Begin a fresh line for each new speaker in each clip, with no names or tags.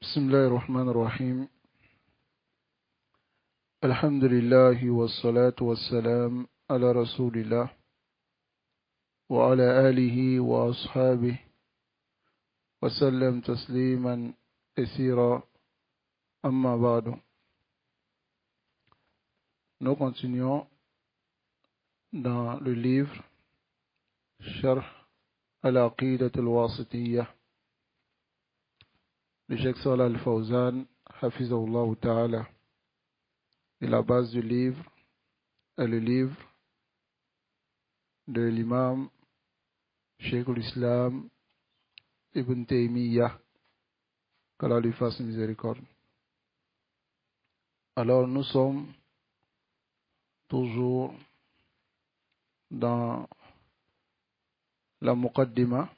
بسم الله الرحمن الرحيم. الحمد لله والصلاة والسلام على رسول الله وعلى آله وأصحابه وسلم تسليما كثيرا. أما بعد. Nous continuons dans le livre Sharh al-Aqidat al-Wasitiyya de Cheikh Salih al-Fawzan, Hafizahullah Ta'ala. Et la base du livre est le livre de l'imam Cheikh l'Islam Ibn Taymiyyah, qu'Allah lui fasse miséricorde. Alors nous sommes toujours dans la Muqaddima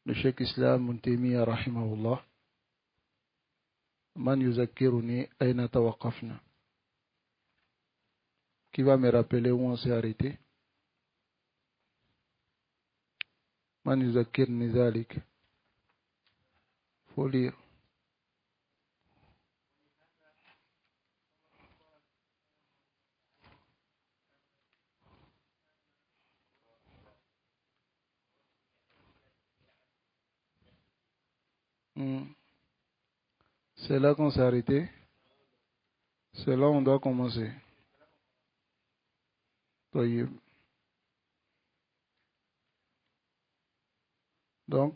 de Cheikh Islam Ibn Taymiyyah rahimahullah. Man yuzakkiruni ayna tawaqafna. Qui va me rappeler où on s'est arrêté? Man yuzakkirni zalik. Faut lire. C'est là qu'on s'est arrêté. C'est là où on doit commencer. Donc,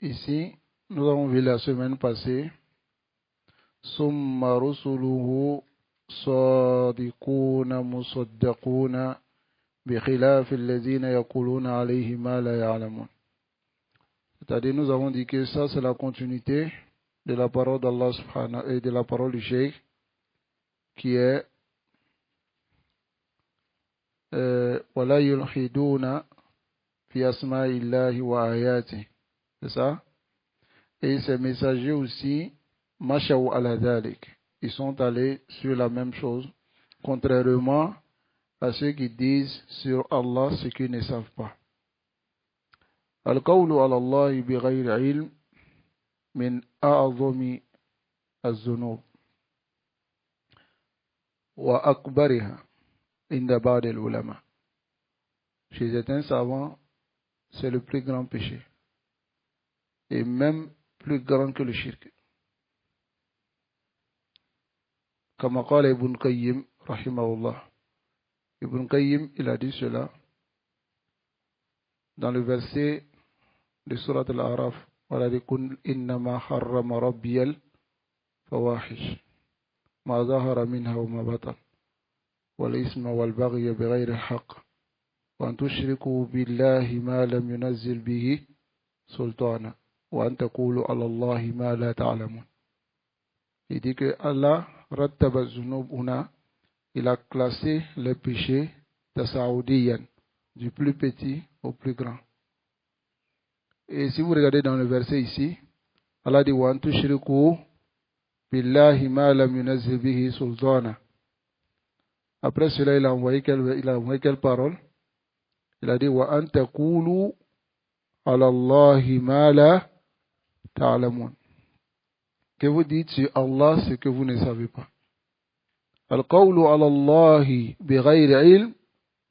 ici, nous avons vu la semaine passée Summa rusuluhu sadiquna musaddaquna bi khilafi alladhina yaquluna alayhi ma la ya'lamun. C'est-à-dire, nous avons dit que ça, c'est la continuité de la parole d'Allah subhanahu et de la parole du Cheikh, qui est wala yulhiduna fi asma'illahi wa ayati. C'est ça? Et ces messagers aussi, mashaw ala dhalik, ils sont allés sur la même chose, contrairement à ceux qui disent sur Allah ce qu'ils ne savent pas. Al-qawlu ala Allah bighayri ilm min a'zami az-zunub wa akbariha inda ba'd al-ulama. Chez certains savants, c'est le plus grand péché, et même plus grand que le shirk. Comme qala Ibn Qayyim rahimahullah. Ibn Qayyim, il a dit cela dans le verset de Surat Al-A'raf. وَلَا يَكُنْ إِنَّمَا حَرَّمَ رَبِّيَ الْفَوَاحِشَ مَا ظَهَرَ مِنْهَا وَمَا بَطَنَ وَالْإِثْمَ وَالْبَغْيَ بِغَيْرِ الْحَقِّ وَأَنْ تُشْرِكُوا بِاللَّهِ مَا لَمْ يُنَزِّلْ بِهِ سُلْطَانًا وَأَنْ تَقُولُوا عَلَى اللَّهِ مَا لَا تَعْلَمُونَ. Il dit que Allah rattaba zunub una, il a classé les péchés tasawudiyan, du plus petit au plus grand. Et si vous regardez dans le verset ici, Allah dit wa an tushriku billahi ma lam yunazzil bihi sultana. Après cela, il a envoyé quelle parole? Il a dit wa an taqulu ala Allahi ma la ta'lamun. Que vous dites sur Allah ce que vous ne savez pas. Al-qawlu ala Allahi bighayri ilm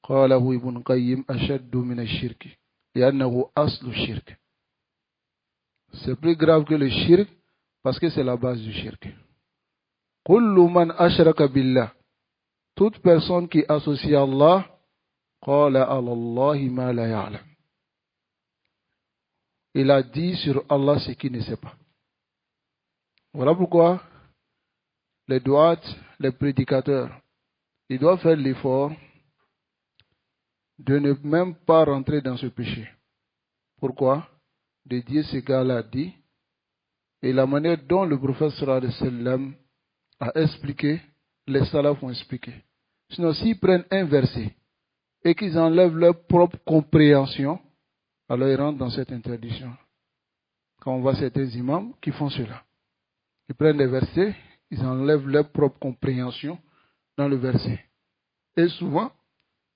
qalahu Ibn Qayyim ashaddu min ash-shirk li'annahu aslu ash-shirk. C'est plus grave que le shirk parce que c'est la base du shirk. Kullu man ashraka billah. Toute personne qui associe Allah, qala ala Allahi ma la ya'lam. Il a dit sur Allah ce qu'il ne sait pas. Voilà pourquoi les du'at, les prédicateurs, ils doivent faire l'effort de ne même pas rentrer dans ce péché. Pourquoi? De dire ce gars-là a dit, et la manière dont le prophète sallallahu alayhi wa sallam a expliqué, les salafs ont expliqué. Sinon, s'ils prennent un verset et qu'ils enlèvent leur propre compréhension, alors ils rentrent dans cette interdiction. Quand on voit certains imams qui font cela, ils prennent des versets, ils enlèvent leur propre compréhension dans le verset. Et souvent,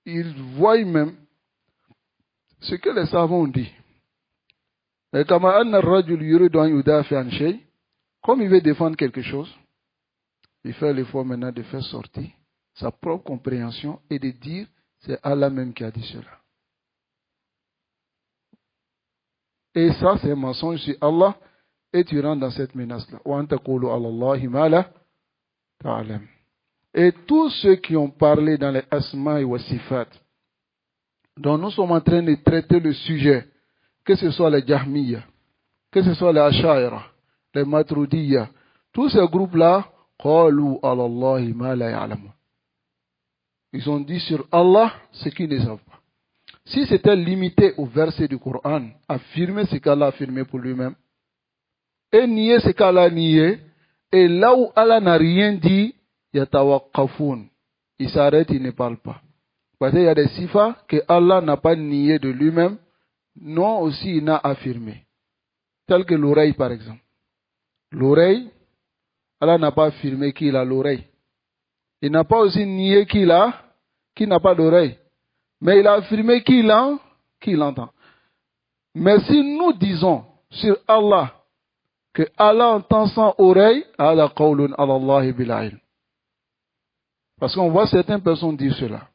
ils voient même ce que les savants ont dit. Et كما أن الرجل يريد أن يدافع عن شيء, comme il veut défendre quelque chose, il fait l'effort maintenant de faire sortir sa propre compréhension et de dire c'est Allah même qui a dit cela. Et ça, c'est un mensonge sur Allah, et tu rentres dans cette menace-là. Et tous ceux qui ont parlé dans les asma et wasifat, dont nous sommes en train de traiter le sujet, que ce soit les Jahmiya, que ce soit les Ash'aira, les Maturidiyya, tous ces groupes-là, ils ont dit sur Allah ce qu'ils ne savent pas. Si c'était limité au verset du Coran, affirmer ce qu'Allah a affirmé pour lui-même, et nier ce qu'Allah a nié, et là où Allah n'a rien dit, yatawaqqafoun, il s'arrête, il ne parle pas. Parce qu'il y a des sifas que Allah n'a pas nié de lui-même, non aussi il n'a affirmé. Tel que l'oreille par exemple. L'oreille, Allah n'a pas affirmé qu'il a l'oreille. Il n'a pas aussi nié qu'il n'a pas d'oreille. Mais il a affirmé qu'il entend. Mais si nous disons sur Allah que Allah entend sans oreille, ala qawlun ala Allahi bil ilm. Parce qu'on voit certaines personnes dire cela.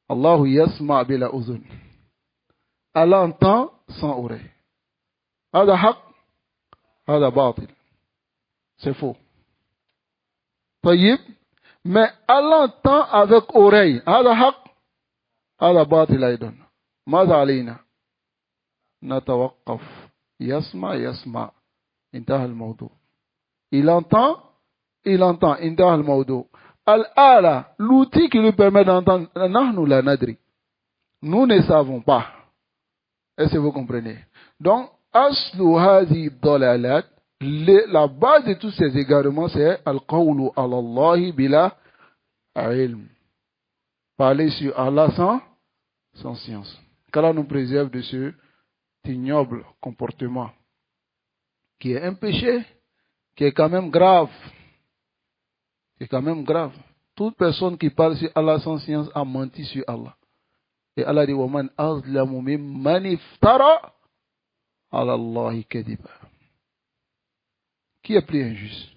Allahu yasma' bila uzun. Allah entend sans oreille. Hada haq, hada batil. C'est faux. Tayyib. Mais Allah entend avec oreille. Hada haq, hada batil aydon. Mada alayna? Natawaqqaf. Yasma'. Intaha al-mawdu. Il entend. Intaha al-mawdu. Al-ala, l'outil qui lui permet d'entendre, nahnu la nadri. Nous ne savons pas. Est-ce que vous comprenez? Donc, aslu hazi dalalat, la base de tous ces égarements, c'est al-qawlu ala Allahi bila ilm. Parler sur Allah sans science. Qu'Allah nous préserve de ce ignoble comportement, qui est un péché, qui est quand même grave. C'est quand même grave. Toute personne qui parle sur Allah sans science a menti sur Allah. Et Allah dit, وَمَنْ أَظْلَمُ مِمَّنِ افْتَرَى عَلَى اللَّهِ كَذِبًا. Qui est plus injuste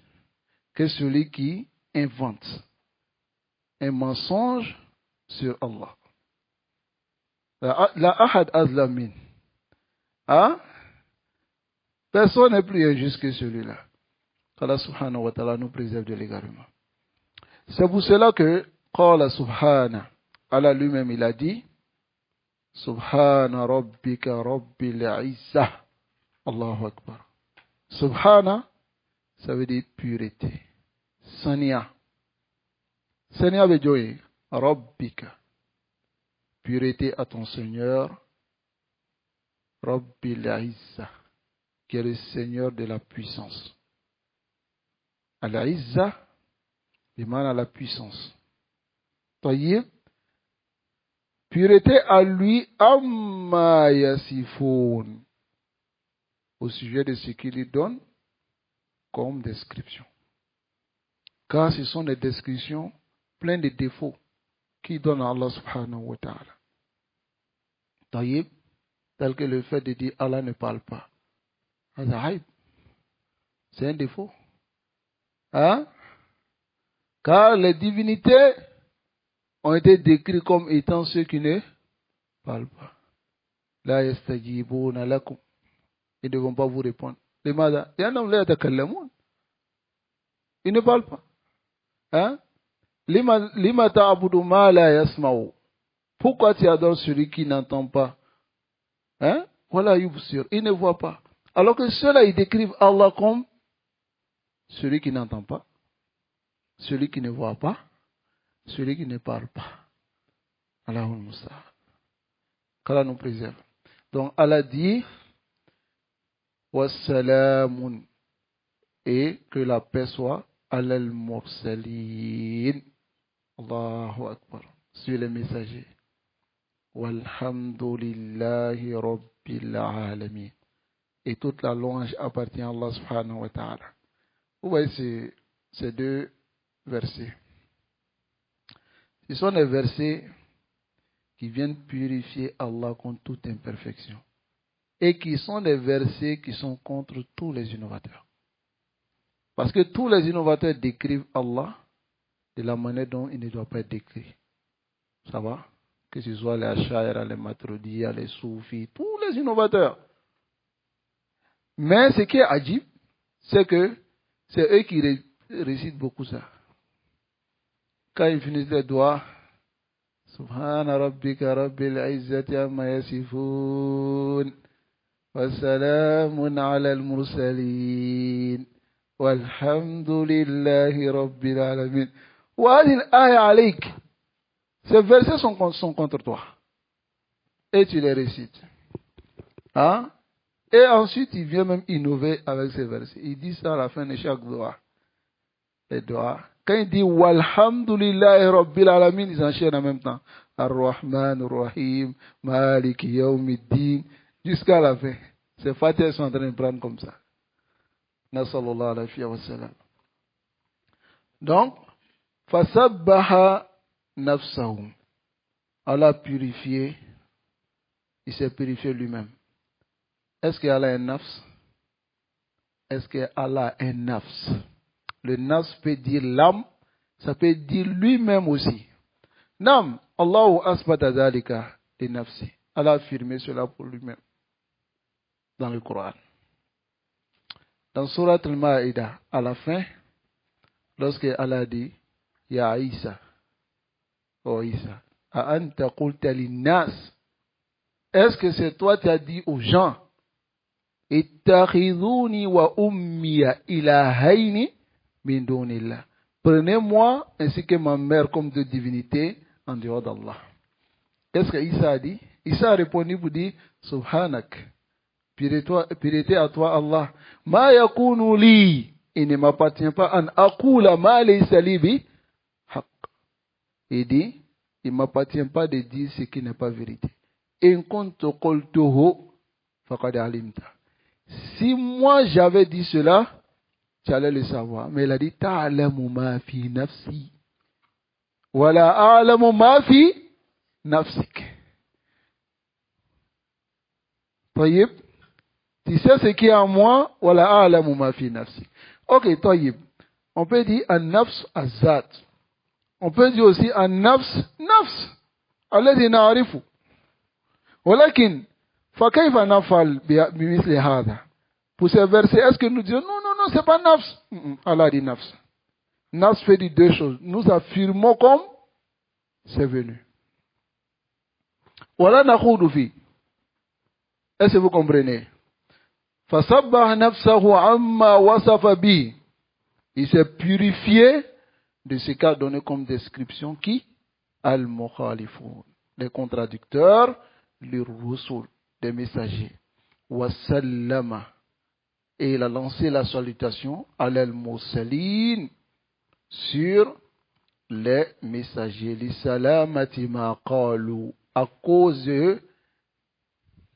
que celui qui invente un mensonge sur Allah? La ahad azlam min. Hein? Personne n'est plus injuste que celui-là. Allah subhanahu wa ta'ala nous préserve de l'égarement. C'est pour cela que qala subhana, Allah lui-même il a dit Subhana rabbika rabbil izzah. Allahu akbar. Subhana, ça veut dire pureté. Sania. Sania veut dire rabbika. Pureté à ton Seigneur. Rabbil izzah, qui est le Seigneur de la puissance. Al-izzah, demande à la puissance. Tayyib, pureté à lui, amma yasifoun, au sujet de ce qu'il lui donne comme description. Car ce sont des descriptions pleines de défauts qu'il donne à Allah subhanahu wa ta'ala. Tayyib, tel que le fait de dire Allah ne parle pas. C'est un défaut. Hein? Car les divinités ont été décrites comme étant ceux qui ne parlent pas. La yastajibuna lakum. Ils ne vont pas vous répondre. Les mada, ils ne parlent pas. Hein? Lima ta'abudu ma la yasma'u. Pourquoi tu adores celui qui n'entend pas? Hein? Voilà, il ne voit pas. Alors que ceux-là, ils décrivent Allah comme celui qui n'entend pas, celui qui ne voit pas, celui qui ne parle pas. Allahul Musa. Qu'Allah nous préserve. Donc Allah dit Wassalamun, et que la paix soit alal mursalin. Allahu Akbar. Sur les messagers. Walhamdulillahi rabbil alamin. Et toute la louange appartient à Allah subhanahu wa ta'ala. Vous voyez ces deux versets. Ce sont des versets qui viennent purifier Allah contre toute imperfection. et qui sont des versets qui sont contre tous les innovateurs. Parce que tous les innovateurs décrivent Allah de la manière dont il ne doit pas être décrit. Ça va? Que ce soit les Ash'ari, les Maturidiyya, les Soufis, tous les innovateurs. Mais ce qui est ajib, c'est que c'est eux qui récitent beaucoup ça. Quand ils finissent les doigts, Subhana rabbika rabbil izzati amma yasifun, wa salamun ala al-mursalin, walhamdulillahi rabbil alamin. Wa hadhihi al-aya alayk. Ces versets sont contre toi. Et tu les récites. Hein? Et ensuite, il vient même innover avec ces versets. Il dit ça à la fin de chaque doigt. Les doigts. Quand il dit Walhamdulillahi Rabbil Alamin, ils enchaînent en même temps. Ar-Rahman, Ar-Rahim, Malik, Yawmiddin, jusqu'à la fin. Ces Fatiha sont en train de prendre comme ça. Nasallallahu alayhi wa sallam. Donc, Fasabbaha nafsahum. Allah a purifié, il s'est purifié lui-même. Est-ce qu'Allah est un nafs? Est-ce qu'Allah est un nafs? Le nafs peut dire l'âme, ça peut dire lui-même aussi. Nam, Allahu asbata dhalika li nafsi. Allah a affirmé cela pour lui-même dans le Coran. Dans Surat al-Ma'idah, à la fin, lorsque Allah dit Ya Isa, oh Isa, a anta qulta linnas, est-ce que c'est toi qui as dit aux gens Ittakhiduni wa ummiya ilahaini min dunillah. Prenez-moi ainsi que ma mère comme deux divinités en dehors d'Allah. Qu'est-ce que Isa a dit? Isa a répondu pour dire Subhanak. Pureté à toi Allah. Ma yakunu li. Il ne m'appartient pas an akula ma laysa li bi haqq. Il dit, il ne m'appartient pas de dire ce qui n'est pas vérité. In kuntu qultuhu faqad alimta. Si moi j'avais dit cela, tu allais le savoir. Mais il a dit, ta'alamu ma fi nafsi. Wala a'lamu ma fi nafsik. Taïb. Tu sais ce qui est en moi, wala a'lamu ma fi nafsik. Ok, taïb. On peut dire an nafs azat. On peut dire aussi an nafs nafs. Alladhi na'arifu. Walakin, فكيف نفعل بمثل هذا? Pour ces versets, est-ce que nous disons non, c'est pas nafs? Allah dit nafs. Nafs fait dire deux choses. Nous affirmons comme c'est venu. Voilà nakhudu fi. Est-ce que vous comprenez? Fasabbah nafsahu amma wasafa bi. Il s'est purifié de ce qu'a donné comme description qui? Al-Mukhalifun. Les contradicteurs, les rusul, des messagers. Wasallama. Et il a lancé la salutation à l'al-Mursalin sur les messagers. Li salamati ma qalu. À cause de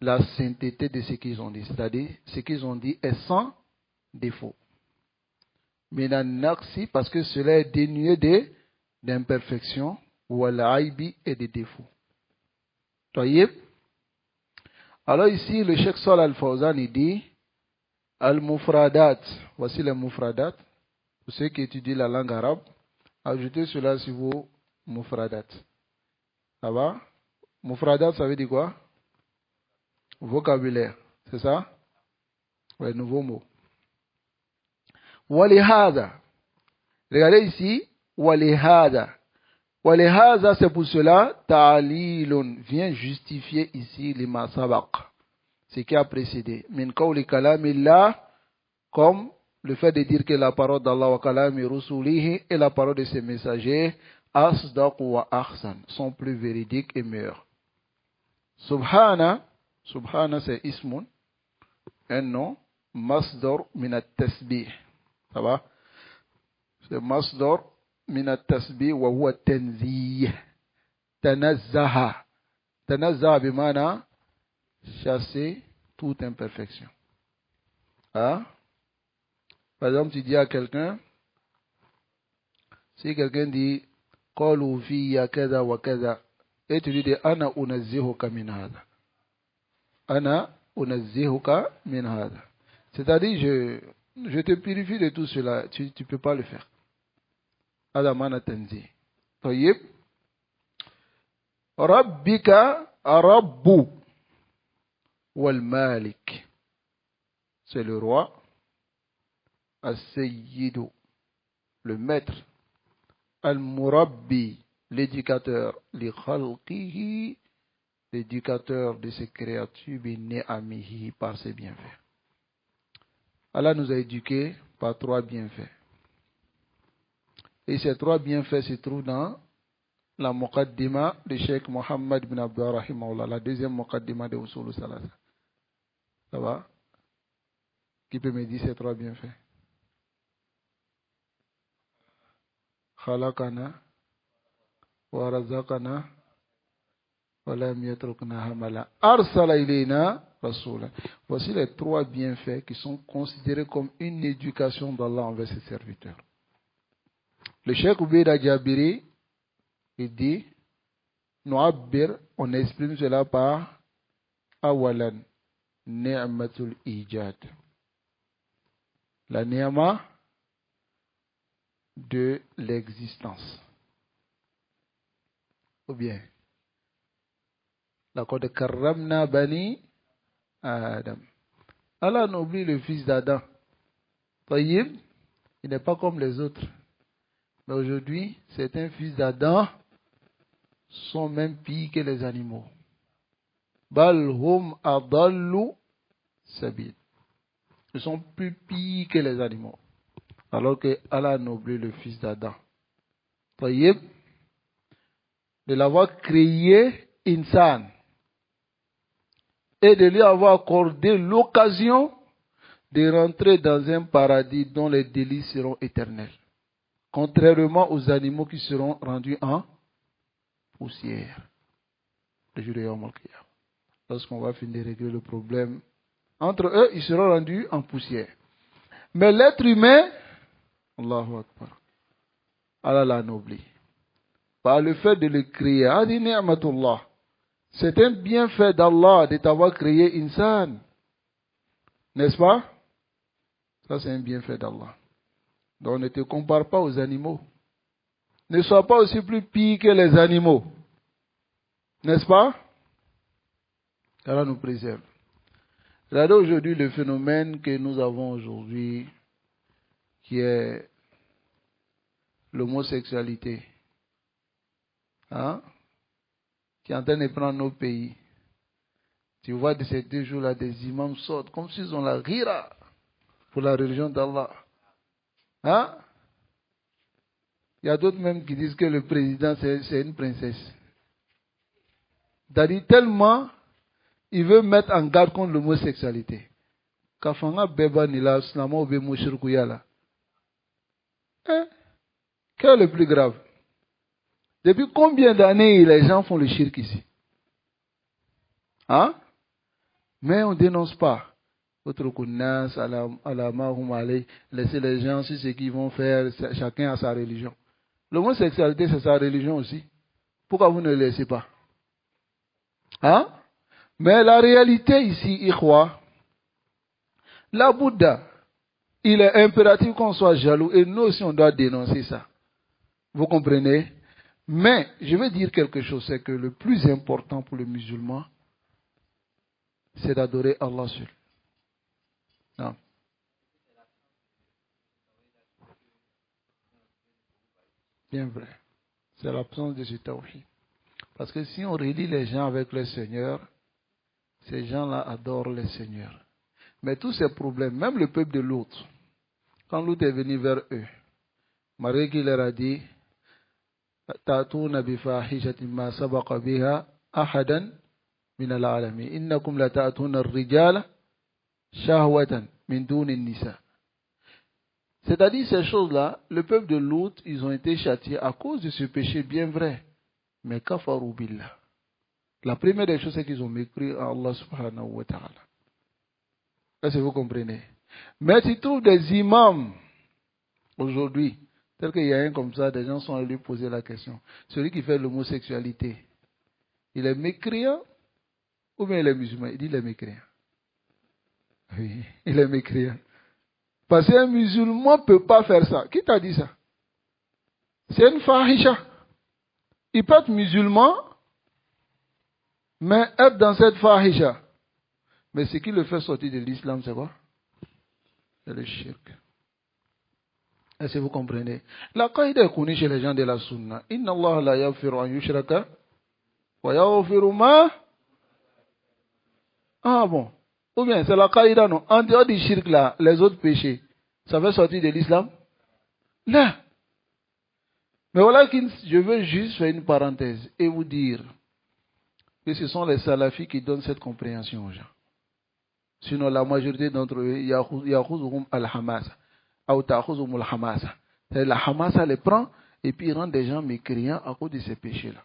la sainteté de ce qu'ils ont dit. C'est-à-dire, ce qu'ils ont dit est sans défaut. Minan naqsi, parce que cela est dénué d'imperfection, ou al-aibi et de défauts. Taïb. Alors ici, le Cheikh Salih Al-Fawzan, il dit, Al-Mufradat, voici les Mufradat, pour ceux qui étudient la langue arabe, ajoutez cela sur vos Mufradat. Ça va? Mufradat, ça veut dire quoi? Vocabulaire, c'est ça? Ouais, nouveau mot. Walihada. Regardez ici, walihada. Walihada, c'est pour cela, ta'alilun vient justifier ici lima sabaq, ce qui a précédé. Min qawli kalamillah, comme le fait de dire que la parole d'Allah wa kalami rusulihi et la parole de ses messagers, asdaq wa ahsan, sont plus véridiques et meilleurs. Subhana, subhana c'est ismun, un nom, masdar min at-tasbih. Ça va? C'est masdar min at-tasbih wa huwa tanzih. Tanazzaha. Tanazzaha bimana chasser toute imperfection. Hein? Par exemple, tu dis à quelqu'un, si quelqu'un dit qalu fiyya kaza wa kaza, et tu lui dis ana unazzihuka min hada. Ana unazzihuka min hada. C'est-à-dire, je te purifie de tout cela. Tu ne peux pas le faire. هذا معنى تنزيه. طيب ربك رب والمالك, c'est le roi. As-Sayyidu, le maître. Al-Murabbi, l'éducateur. Li khalqihi, l'éducateur de ses créatures. Bi ni'amihi, par ses bienfaits. Allah nous a éduqués par 3 bienfaits. Et ces 3 bienfaits se trouvent dans la Muqaddima de Cheikh Mohammed bin Abdullah Rahimahullah, la deuxième Muqaddima de Usul Salasa. Ça va? Qui peut me dire ces 3 bienfaits? Khalaqana wa razaqana wa lam yatrukna hamala arsala ilayna rasula. Voici les 3 bienfaits qui sont considérés comme une éducation d'Allah envers ses serviteurs. Le Cheikh Ubayd al-Jabiri, il dit, on exprime cela par awalan, ni'matul ijad. La ni'ma de l'existence. Ou bien, laqad karramna bani Adam. Allah n'oublie le fils d'Adam. Tayyib, il n'est pas comme les autres. Mais aujourd'hui, certains fils d'Adam sont même pires que les animaux. Bal hum adallu sabil. Ils sont plus pires que les animaux. Alors que Allah a oublié le fils d'Adam. Tayyib, de l'avoir créé insan et de lui avoir accordé l'occasion de rentrer dans un paradis dont les délices seront éternels. Contrairement aux animaux qui seront rendus en poussière. Le jour de Yawm al-Qiyamah. Lorsqu'on va finir de régler le problème, entre eux, ils seront rendus en poussière. Mais l'être humain, Allahu Akbar, Allah l'a ennobli. Par le fait de le créer, Adi ni'matullah. C'est un bienfait d'Allah de t'avoir créé insan. N'est-ce pas? Ça, c'est un bienfait d'Allah. Donc ne te compare pas aux animaux. Ne sois pas aussi plus pire que les animaux. N'est-ce pas? Allah nous préserve. Regardez aujourd'hui le phénomène que nous avons aujourd'hui, qui est l'homosexualité. Hein? Qui est en train de prendre nos pays. Tu vois de ces 2 jours-là, des imams sortent comme s'ils ont la rira pour la religion d'Allah. Hein? Il y a d'autres même qui disent que le président c'est une princesse. C'est-à-dire tellement il veut mettre en garde contre l'homosexualité. Kafanga beba nila slama obe mushirkuyala. Quel est le plus grave? Depuis combien d'années les gens font le shirk ici? Hein? Mais on ne dénonce pas. Laissez les gens, c'est ce qu'ils vont faire, chacun a sa religion. L'homosexualité, c'est sa religion aussi. Pourquoi vous ne le laissez pas? Hein? Mais la réalité ici, Ikhwa, la Bouddha, il est impératif qu'on soit jaloux et nous aussi on doit dénoncer ça. Vous comprenez? Mais je veux dire quelque chose, c'est que le plus important pour le musulman, c'est d'adorer Allah seul. Non. Bien vrai. C'est l'absence de ce tawhid. Parce que si on relie les gens avec le Seigneur, ces gens-là adorent le Seigneur. Mais tous ces problèmes, même le peuple de Lot, quand Lot est venu vers eux, malgré qu'il leur a dit, Ta'touna bi fahishatin ma sabaqa biha ahadan min al-alamin. Innakum la ta'touna ar-rijala shahwatan min duni nisa. C'est-à-dire ces choses-là, le peuple de Lot, ils ont été châtiés à cause de ce péché bien vrai. Mais kafaru billah. La première des choses, c'est qu'ils ont mépris à Allah subhanahu wa ta'ala. Est-ce que vous comprenez? Mais tu trouves des imams aujourd'hui, tel qu'il y a un comme ça, des gens sont allés lui poser la question. Celui qui fait l'homosexualité, il est mécréant ou bien il est musulman? Il dit il est mécréant. Oui, il est mécréant. Parce qu'un musulman ne peut pas faire ça. Qui t'a dit ça? C'est une fahisha. Il peut être musulman, mais être dans cette fahisha. Mais ce qui le fait sortir de l'islam, c'est quoi? C'est le shirk. Est-ce que vous comprenez? La qaïda est connue chez les gens de la sunna. Inna Allah la yaghfiru an yushraka wa yaghfiru ma. Ah bon. Ou bien c'est la qaïda, non? En dehors du shirk là, les autres péchés, ça fait sortir de l'islam? Là. Mais voilà que je veux juste faire une parenthèse et vous dire que ce sont les salafis qui donnent cette compréhension aux gens. Sinon, la majorité d'entre eux, yakhuzhum al-hamasa. Ou ta'khuzhum al-hamasa. La hamasa les prend et puis ils rendent des gens mécréants à cause de ces péchés-là.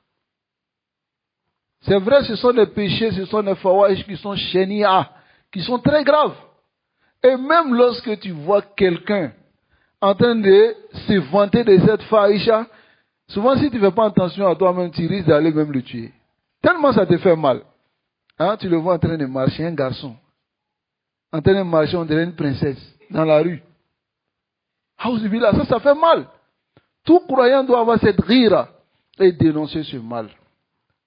C'est vrai, ce sont des péchés, ce sont des fawahish qui sont shania, qui sont très graves. Et même lorsque tu vois quelqu'un en train de se vanter de cette fahisha, souvent si tu ne fais pas attention à toi-même, tu risques d'aller même le tuer. Tellement ça te fait mal. Hein, tu le vois en train de marcher, un garçon. En train de marcher, on dirait une princesse dans la rue. Ça fait mal. Tout croyant doit avoir cette rira et dénoncer ce mal.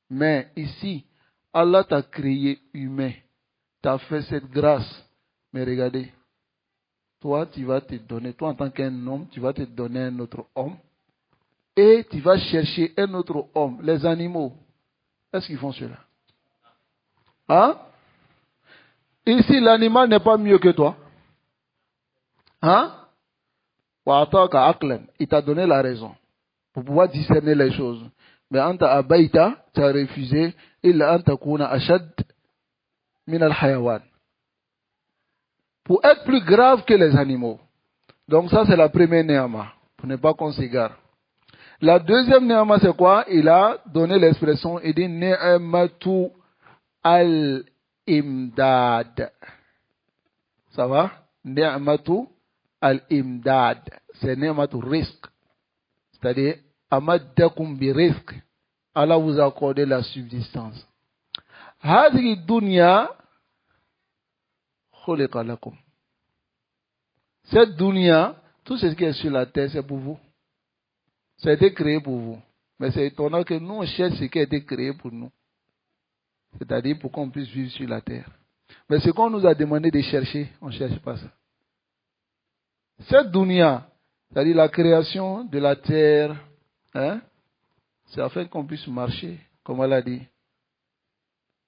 Mais ici, Allah t'a créé humain. T'a fait cette grâce. Mais regardez, toi, tu vas te donner, toi en tant qu'un homme, tu vas te donner un autre homme. Et tu vas chercher un autre homme. Les animaux, est-ce qu'ils font cela? Hein? Ici, l'animal n'est pas mieux que toi. Hein? Il t'a donné la raison pour pouvoir discerner les choses. Mais anta abaïta, tu as refusé. Illa anta kuna ashad min al-hayawan. Pour être plus grave que les animaux. Donc ça, c'est la première ni'ama. Pour ne pas qu'on s'égare. La deuxième ni'ama, c'est quoi? Il a donné l'expression, il dit ni'matu al-imdad. Ça va? Ni'matu al-imdad. C'est ni'matu rizq. C'est-à-dire, amaddakum bi rizq. Allah vous a accordé la subsistance. Hadhi dunya khuliqa lakum. Cette dunya, tout ce qui est sur la terre, c'est pour vous. Ça a été créé pour vous. Mais c'est étonnant que nous, on cherche ce qui a été créé pour nous. C'est-à-dire pour qu'on puisse vivre sur la terre. Mais ce qu'on nous a demandé de chercher, on ne cherche pas ça. Cette dunya, c'est-à-dire la création de la terre, hein, c'est afin qu'on puisse marcher, comme elle a dit.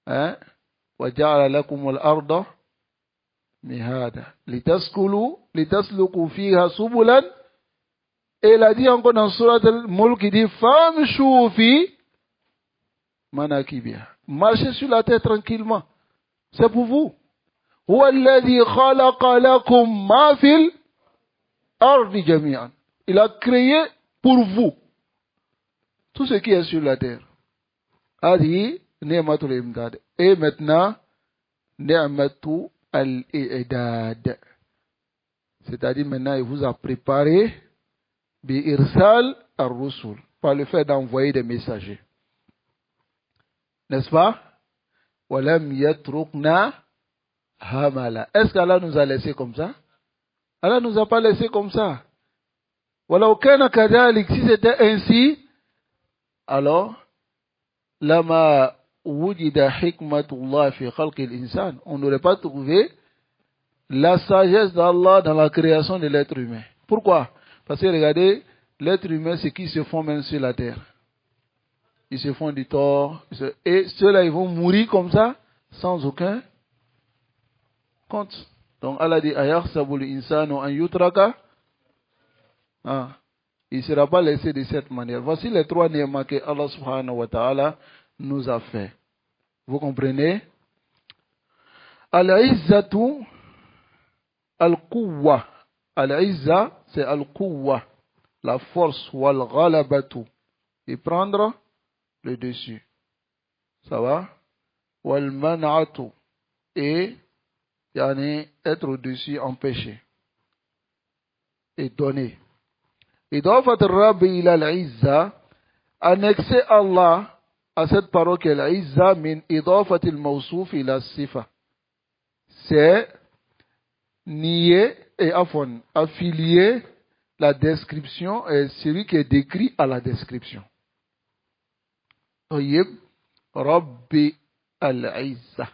Hein? وَجَعَلَ لَكُمُ الْأَرْضَ مِهَادًا لِتَسْلُكُوا فِيهَا سُبُلًا. Et il a dit encore dans Surat al-Mulk, il dit فَامْشُوا فِي مَنَاكِبِهَا. Marchez sur la terre tranquillement. C'est pour vous. هُوَ الَّذِي خَلَقَ لَكُمْ مَا فِي الْأَرْضِ جَمِيعًا. Il a créé pour vous tout ce qui est sur la terre. هذه نعمة الإمداد. Et maintenant, نعمة الإعداد. C'est-à-dire maintenant, il vous a préparé بإرسال الرسل, par le fait d'envoyer des messagers. N'est-ce pas? وَلَمْ يَتْرُكْنَا هَمَلًا. Est-ce qu'Allah nous a laissé comme ça? Allah ne nous a pas laissé comme ça. وَلَوْ كَانَ كَذَلِكَ. Si c'était ainsi, alors لَمَا وُجِدَ حِكْمَةُ اللَّهِ فِي خَلْقِ الْإِنسَانِ. On n'aurait pas trouvé la sagesse d'Allah dans la création de l'être humain. Pourquoi? Parce que regardez, l'être humain, c'est qui se font même sur la terre. Ils se font du tort. Et ceux-là, ils vont mourir comme ça, sans aucun compte. Donc Allah dit, Ayakhsabul insanu an yutraka. Il ne sera pas laissé de cette manière. Voici les trois ni'mas que Allah subhanahu wa ta'ala nous a fait. Vous comprenez? Al-izzatu al-quwwa. Al-izza, c'est al-quwwa, la force, wal-ghalabatu, et prendre le dessus. Ça va? Wal-man'atu, et yani, être au-dessus, empêcher. Et donner. Idafat al-rabbi ila al-izza, annexer Allah à cette parole qu'est l'izza min idafat al-mawsouf ila sifa. C'est nier et affilier la description et celui qui est décrit à la description. طيب رب العزة.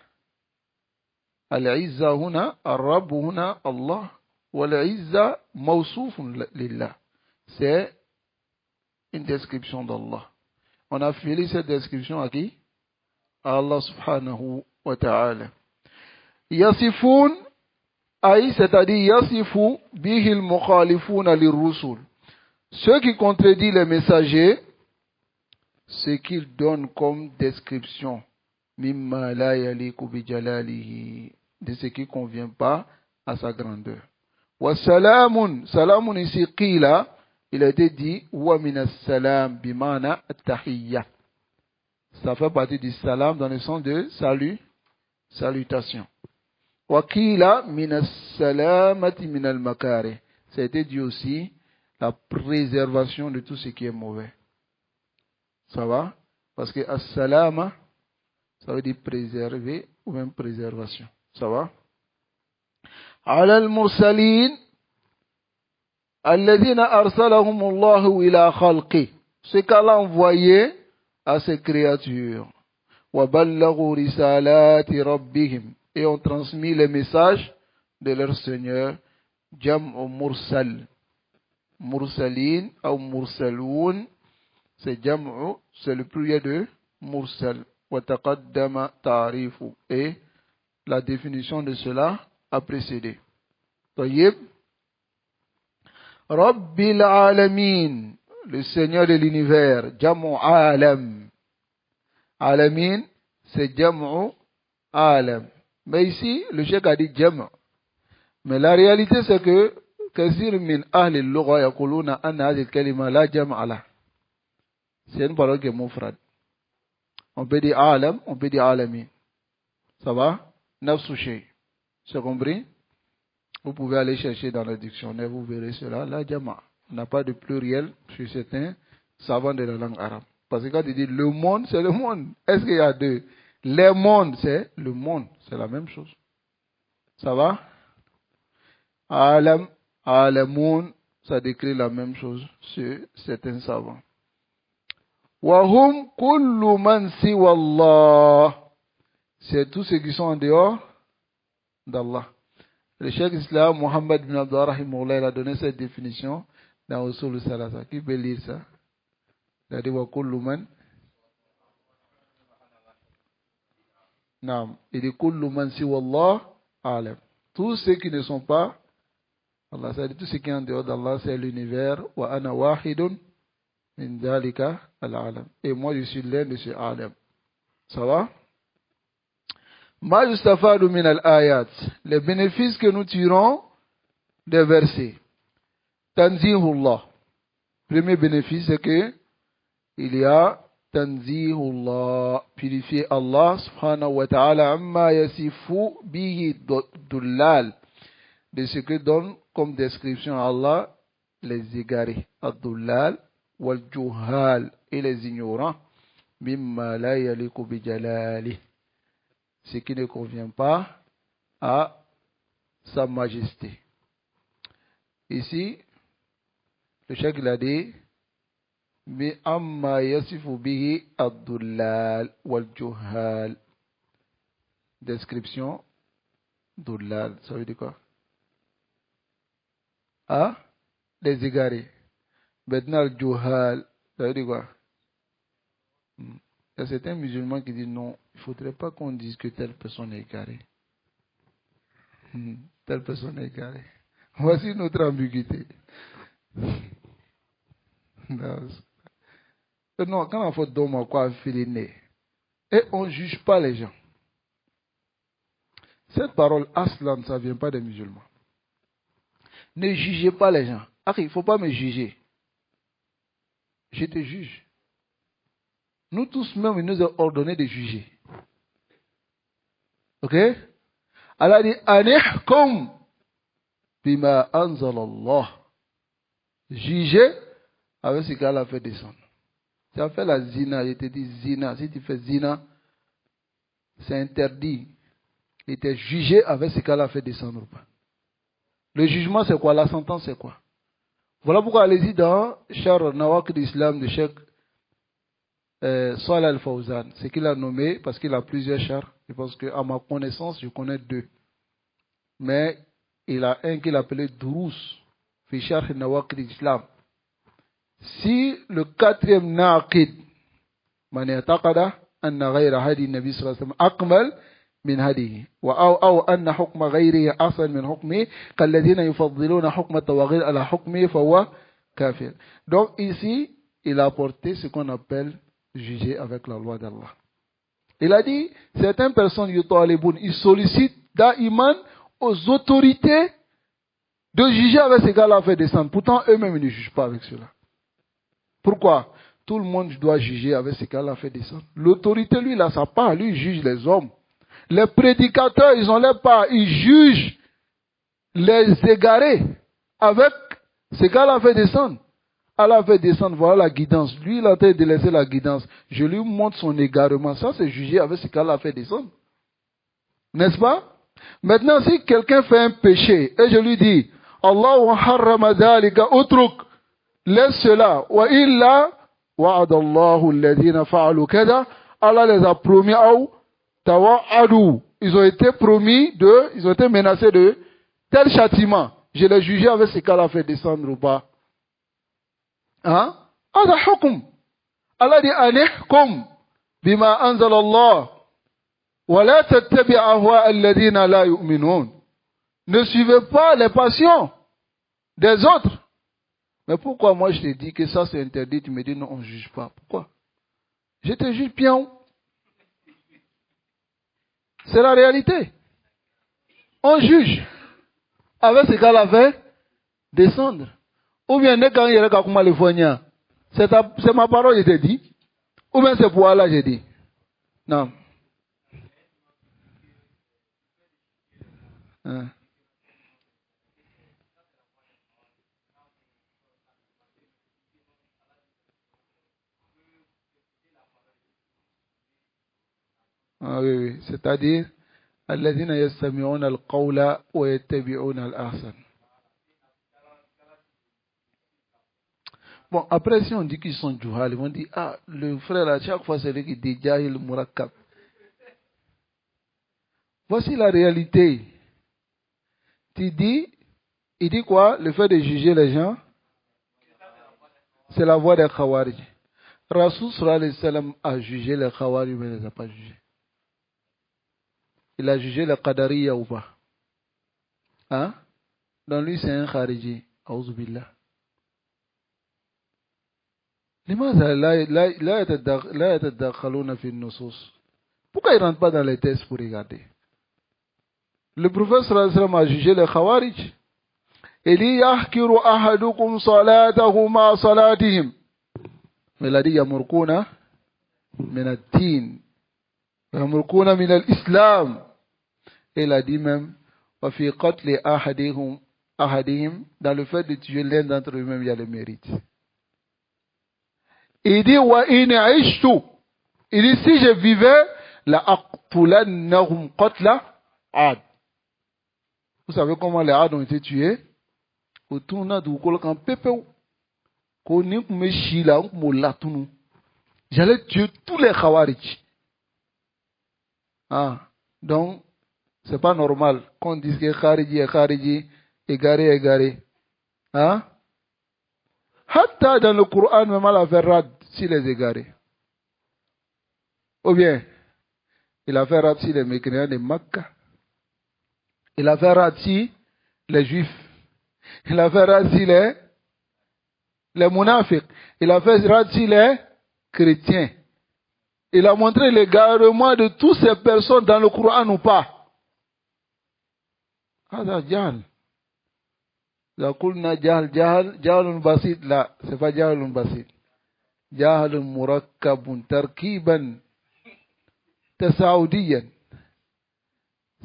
العزة هنا الرب هنا الله والعزة موصوف لله. C'est une description d'Allah. On a affilié cette description à qui? À Allah subhanahu wa ta'ala. Yasifun aï, c'est-à-dire yasifu bihil mukhalifuna lirrusul. Ceux qui contredisent les messagers, ce qu'ils donnent comme description, mimma la yaliku bi jalalihi, de ce qui ne convient pas à sa grandeur. Wa salamun, salamun ici qila, il a été dit wa minas salam bimana at-tahiyya. Ça fait partie du salam dans le sens de salut, salutation. Wa qila minas salamati minal makari. Ça a été dit aussi la préservation de tout ce qui est mauvais. Ça va? Parce que as-salama, ça veut dire préserver ou même préservation. Ça va? Ala al-mursalin alladhina arsalahum Allahu ila khalqi. Ce qu'Allah a envoyé à ses créatures. Wa ballaghu risalati rabbihim. Et ont transmis les messages de leur Seigneur. Jam'u mursal. Mursalin ou mursaloun. C'est jam'u, c'est le pluriel de mursal. Wa taqaddama ta'rifu. Et la définition de cela a précédé. Tayyib. Rabbil alamin, le Seigneur de l'univers, jam'u alam. Alamin, c'est jam'u alam. Mais ici, le cheikh a dit jam'u. Mais la réalité, c'est que كثير من أهل اللغة يقولون أن هذه الكلمة لا جمع لها. C'est une parole qui est mufrad. On peut dire alam, on peut dire alamin. Ça va? Nafsu shay. C'est compris? Vous pouvez aller chercher dans le dictionnaire, vous verrez cela. La jama n'a pas de pluriel chez certains savants de la langue arabe. Parce que quand il dit le monde, c'est le monde. Est-ce qu'il y a deux? Les mondes, c'est le monde. C'est la même chose. Ça va? Alam, alamoun, ça décrit la même chose chez certains savants. Wahum kullu man siwa Allah. C'est tous ceux qui sont en dehors d'Allah. Le cheikh islam Mohammed bin Abdullah Rahimullah, il a donné cette définition dans Usul al-Salasa. Qui peut lire ça? Il a dit wa kullu man. Naam. Il dit kullu man siwa Allah alam. Tous ceux qui ne sont pas Allah, ça dit tout ce qui est en dehors d'Allah, c'est l'univers. Wa ana wahidun min dhalika al-alam. Et moi, je suis l'un de ce alam. Ça va? Ma yustafadu min al-ayat. Les bénéfices que nous tirons des versets. Tanzihullah. Premier bénéfice, c'est que il y a Tanzihullah. Purifier Allah subhanahu wa ta'ala amma yasifu bihi dullal. De ce que donne comme description à Allah les égarés. Ad-dullal wal-juhal. Et les ignorants. Mimma la yaliku bi jalali. Ce qui ne convient pas à sa majesté. Ici, le cheikh il a dit mi amma yasifu bihi ad-dullal wal-juhal. Description dullal, ça veut dire quoi? Ah, les égarés. Maintenant, al-juhal, ça veut dire quoi? Il y a certains musulmans qui disent non, il ne faudrait pas qu'on dise que telle personne est égarée. Telle personne est égarée. Voici notre ambiguïté. Non, quand on fait d'homme, quoi, filer. Et on ne juge pas les gens. Cette parole, aslan, ça ne vient pas des musulmans. Ne jugez pas les gens. Ah, il ne faut pas me juger. Je te juge. Nous tous même, il nous a ordonné de juger. Ok? Allah dit, anihkum bima anzalallah. Juger avec ce qu'Allah a fait descendre. Tu as fait la zina, je te dis zina. Si tu fais zina, c'est interdit. Il était jugé avec ce qu'Allah a fait descendre ou pas. Le jugement, c'est quoi? La sentence, c'est quoi? Voilà pourquoi allez-y dans Char Nawak d'Islam de Cheikh Salih Al-Fawzan. C'est qu'il a nommé, parce qu'il a plusieurs chars. Je pense qu'à ma connaissance, je connais 2. Mais il a un qu'il appelait Durus, fi Char Nawak d'Islam. Si le 4e naqid, man yataqada anna ghayra hadi nabi sallallahu alayhi wa sallam akmal min hadihi wa aw anna hukma ghayrihi ahsan min hukmi kalladhina yufaddiluna hukma tawaghir ala hukmi fa huwa kafir. Donc ici, il a apporté ce qu'on appelle juger avec la loi d'Allah. Il a dit, certaines personnes ils sollicitent da'iman aux autorités de juger avec ce gars-là fait descendre. Pourtant, eux-mêmes ils ne jugent pas avec cela. Pourquoi? Tout le monde doit juger avec ce qu'Allah fait descendre. L'autorité, lui, il a sa part. Lui, il juge les hommes. Les prédicateurs, ils ont leur part. Ils jugent les égarés avec ce qu'Allah fait descendre. Allah fait descendre, voilà la guidance. Lui, il a en train de laisser la guidance. Je lui montre son égarement. Ça, c'est juger avec ce qu'Allah fait descendre. N'est-ce pas? Maintenant, si quelqu'un fait un péché, et je lui dis, Allahu harrama dhalika utruk, laisse cela. Wa illa wa'adallahu alladhina fa'alu kada. Allah les a promis ou tawa'adu. Ils ont été ils ont été menacés de tel châtiment. Je l'ai jugé avec ce qu'Allah fait descendre ou pas. Hein? Hada hukm. Allah dit anihkum bima anzal Allah wa la tattabi ahwa alladhina la yu'minun. Ne suivez pas les passions des autres. Mais pourquoi moi je te dis que ça c'est interdit, tu me dis non, on ne juge pas. Pourquoi? Je te juge bien. C'est la réalité. On juge avec ce qu'Allah fait descendre. Ou bien, c'est ma parole, je te dis. Ou bien c'est pour Allah, je dis. Non. Hein. Ah oui, oui. C'est-à-dire, الذين يستمعون القول ويتبعون الأحسن. Bon, après, si on dit qu'ils sont Juhal, ils vont dire, ah, le frère, à chaque fois, c'est lui qui dit Jahil Murakkab. Voici la réalité. Il dit quoi? Le fait de juger les gens, c'est la voie des Khawarij. Rasul sallallahu alayhi wa sallam a jugé les Khawarij, mais il ne les a pas jugés. Il a jugé les Qadariya ou pas? Hein? Donc lui, c'est un Khariji. A'udhu billah. لماذا لا يتدخلون في النصوص? Pourquoi ils ne rentrent pas dans les textes pour regarder? Le prophète sallallahu alayhi wa sallam a jugé les Khawarij. Il dit yahkiru ahadukum salatahu ma salatihim. Mais il a dit yamurkuna min ad-din, yamurkuna min al-islam. Et il a dit même wa fi qatli ahadihim, dans le fait de tuer l'un d'entre eux-mêmes, il y a le mérite. Il dit wa in aishtu, il dit si je vivais la aqtulannahum qatla ad. Vous savez comment les Ad ont été tués? Autour de Kolokan Pepeu. J'allais tuer tous les Khawarij. Ah, donc, c'est pas normal qu'on dise que Khariji est Khariji, égaré. Hein? Hatta dans le Coran, même Allah a fait rad si les égarés. Ou bien, il a fait rad si les mécréants de Makkah. Il a fait rad si les Juifs. Il a fait rad si les munafiq. Il a fait rad si les chrétiens. Il a montré l'égarement de toutes ces personnes dans le Coran ou pas. هذا جهل. إذا قلنا جهل بسيط لا c'est pas جهل بسيط. جهل مركب تركيبا تساعديا.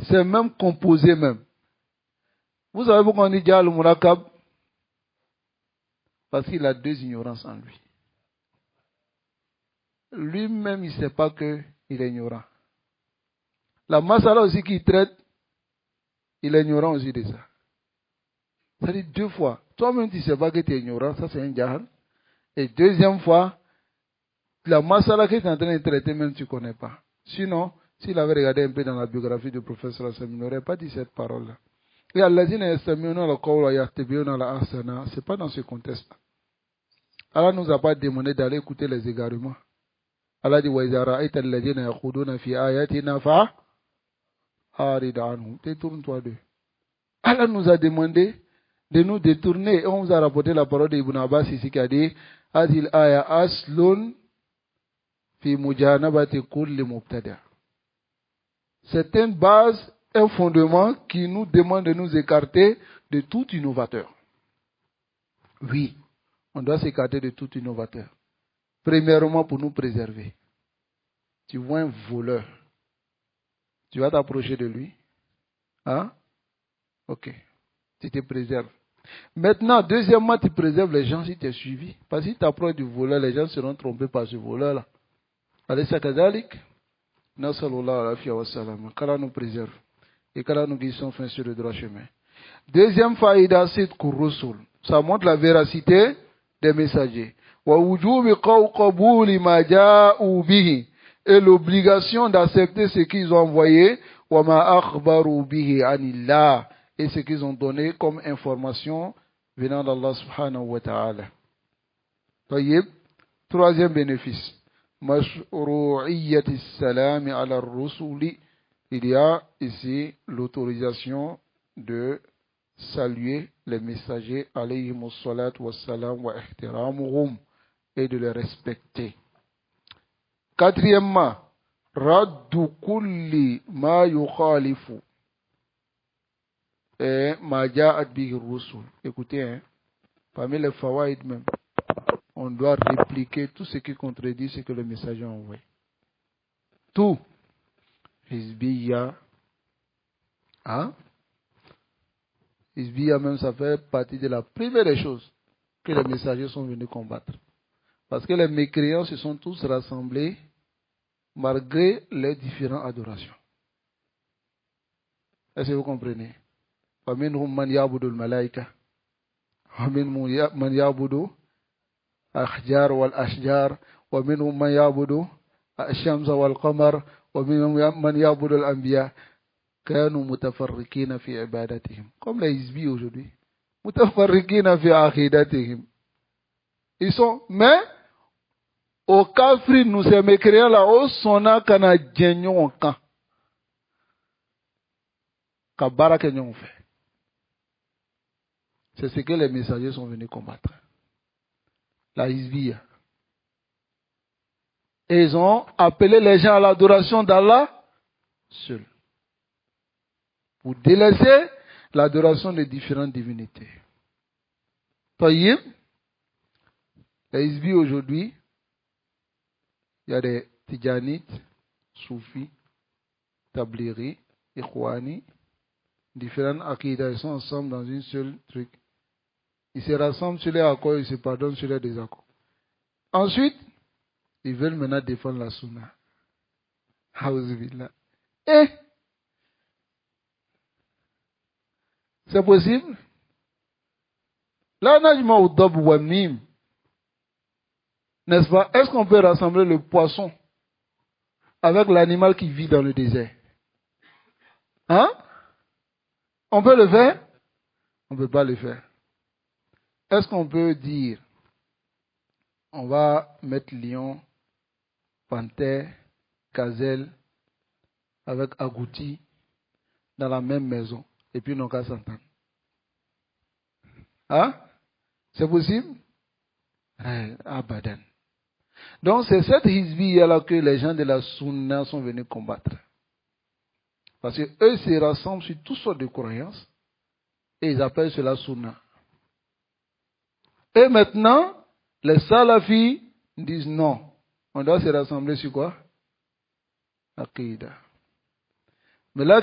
C'est même composé même. Vous savez pourquoi on dit جهل مركب? Parce qu'il a 2 ignorances en lui. Lui-même, il ne sait pas qu'il est ignorant. La masala aussi qu'il traite, il est ignorant aussi de ça. Ça dit 2 fois. Toi-même, tu ne sais pas que tu es ignorant. Ça, c'est un jahal. Et deuxième fois, la masala que tu es en train de traiter, même tu ne connais pas. Sinon, s'il avait regardé un peu dans la biographie du professeur Hassan, il n'aurait pas dit cette parole-là. Et Alladhina yastami'una al-qawla yattabi'una al-ahsana, c'est pas dans ce contexte-là. Allah nous a pas demandé d'aller écouter les égarements. Allah dit wa idha ra'aita alladhina yakhuduna fi ayatina fa'arid anhum. Détourne-toi d'eux. Allah nous a demandé de nous détourner. Et on vous a rapporté la parole d'Ibn Abbas ici qui a dit Hadil aya aslun fi mujanabati kulli mubtada. C'est une base, un fondement qui nous demande de nous écarter de tout innovateur. Oui, on doit s'écarter de tout innovateur. Premièrement, pour nous préserver. Tu vois un voleur, tu vas t'approcher de lui. Hein? Ok, tu te préserves. Maintenant, deuxièmement, tu préserves les gens si tu es suivi. Parce que si tu t'approches du voleur, les gens seront trompés par ce voleur-là. Allez, ça kadalik. Nasallallahu alayhi wa sallam. Qu'Allah nous préserve. Et qu'Allah nous guide son fin sur le droit chemin. Deuxième faïda, c'est Kurusul. Ça montre la véracité des messagers. Wa wujubi qabuli ma ja'u bihi. Et l'obligation d'accepter ce qu'ils ont envoyé. Wa ma akhbaru bihi anillah. Et ce qu'ils ont donné comme information venant d'Allah subhanahu wa ta'ala. Tayyib. Troisième bénéfice. Mashru'iyyati salami ala rusuli. Il y a ici l'autorisation de saluer les messagers alayhimus salatu wassalam wa ihtiramuhum et de les respecter. Quatrièmement, raddu kulli ma yukhalifu et ma ja'at bihi rusul. Écoutez, hein, parmi les fawaïd même, on doit répliquer tout ce qui contredit ce que le messager a envoyé. Tout. Hizbiya. Hein? Hizbiya même, ça fait partie de la première des choses que les messagers sont venus combattre. Parce que les mécréants se sont tous rassemblés malgré les différentes adorations. Est-ce que vous comprenez? وَمِنْهُمْ مَنْ يَعْبُدُ الْمَلَائِكَةَ وَمِنْهُمْ مَنْ يَعْبُدُ الْأَحْجَارَ وَالْأَشْجَارَ وَمِنْهُمْ مَنْ يَعْبُدُ الشَّمْسَ وَالْقَمَرَ وَمِنْهُمْ مَنْ يَعْبُدُ الْأَنْبِيَاءَ كانوا متفرقين في عبادتهم. Comme les Hizbi aujourd'hui. متفرقين في عقيدتهم. Ils sont, mais au kafri, nous sommes mécréants là, au sona kana djenyon kan. Kabara kenyon fait. C'est ce que les messagers sont venus combattre. La Hizbiya. Et ils ont appelé les gens à l'adoration d'Allah seul. Pour délaisser l'adoration des différentes divinités. Taïb, les Hizbi aujourd'hui, il y a des Tidjanites, Soufis, Tabliri, Ikhwani, différentes Aqidas, ils sont ensemble dans une seule truc. Ils se rassemblent sur les accords, ils se pardonnent sur les désaccords. Ensuite, ils veulent maintenant défendre la Sunna. Haouzubillah. Et c'est possible? Là, najma ou dab wa mim. N'est-ce pas? Est-ce qu'on peut rassembler le poisson avec l'animal qui vit dans le désert? Hein? On peut le faire? On ne peut pas le faire. Est-ce qu'on peut dire, on va mettre lion, panthère, gazelle, avec agouti dans la même maison, et puis n'ont qu'à s'entendre? Hein? C'est possible? Abadan. Donc c'est cette hizbiya-là que les gens de la Sunna sont venus combattre. Parce qu'eux se rassemblent sur toutes sortes de croyances et ils appellent cela Sunna. Et maintenant, les salafis disent non. On doit se rassembler sur quoi? Aqida. Mais là,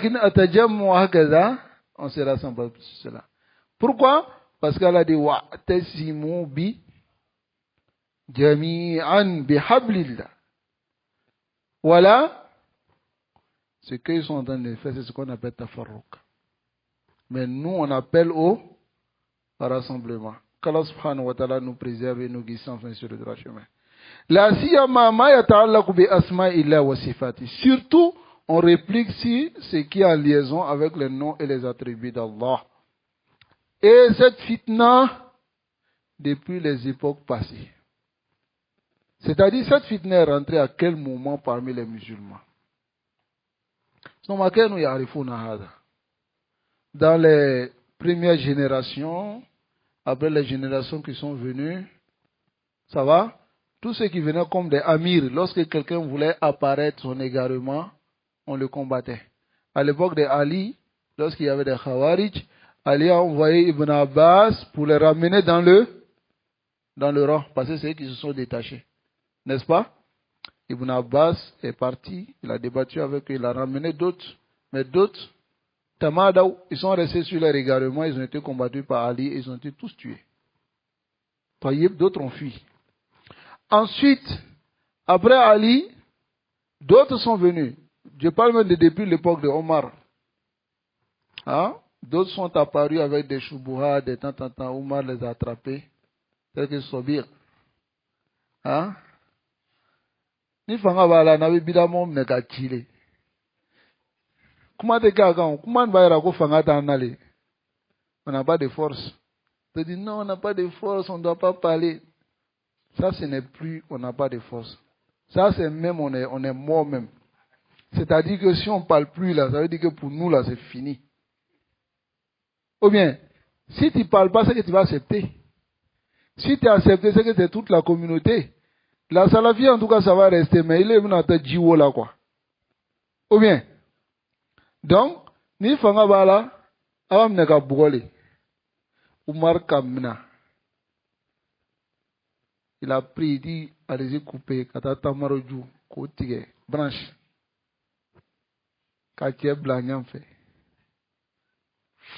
on se rassemble sur cela. Pourquoi? Parce qu'elle a dit wa'tasimu bi jami'an bihablillah. Voilà. Ce qu'ils sont en train de faire, c'est ce qu'on appelle tafarruq. Mais nous, on appelle au rassemblement. Qu'Allah subhanahu wa ta'ala nous préserve et nous guide enfin sur le droit chemin. La siyama ma yata'allaqu bi asma'illah wa sifati. Surtout, on réplique si ce qui est en liaison avec les noms et les attributs d'Allah. Et cette fitna, depuis les époques passées. C'est-à-dire, cette fitna est rentrée à quel moment parmi les musulmans? Dans les premières générations, après les générations qui sont venues, ça va? Tous ceux qui venaient comme des amirs, lorsque quelqu'un voulait apparaître son égarement, on le combattait. À l'époque de Ali, lorsqu'il y avait des Khawarij, Ali a envoyé Ibn Abbas pour les ramener dans le rang, parce que c'est eux qui se sont détachés. N'est-ce pas? Ibn Abbas est parti, il a débattu avec eux, il a ramené d'autres. Mais d'autres, Tamadaou, ils sont restés sur leur égarement, ils ont été combattus par Ali et ils ont été tous tués. D'autres ont fui. Ensuite, après Ali, d'autres sont venus. Je parle même depuis l'époque de Omar. Hein? D'autres sont apparus avec des choubouhas, des temps. Omar les a attrapés. Tel que Sobir. Hein? Ni fanga bala na bibida mom ne ka chile. Comment te kagan? Comment va y fanga ta nale? On n'a pas de force. Tu dis non, on n'a pas de force, on ne doit pas parler. Ça, ce n'est plus, on n'a pas de force. Ça, c'est même, on est mort même. C'est-à-dire que si on ne parle plus là, ça veut dire que pour nous là, c'est fini. Ou bien, si tu ne parles pas, c'est que tu vas accepter. Si tu as accepté, c'est que c'est toute la communauté. La salafie, en tout cas, ça va rester, mais il est venu à te jiwo là, quoi. Ou bien, donc, ni fanga bala, avam neka bougole. Oumar Kamna. Il a pris, il dit, allez-y couper, kata tamaroju, kotige, branche. Katie blanc fait.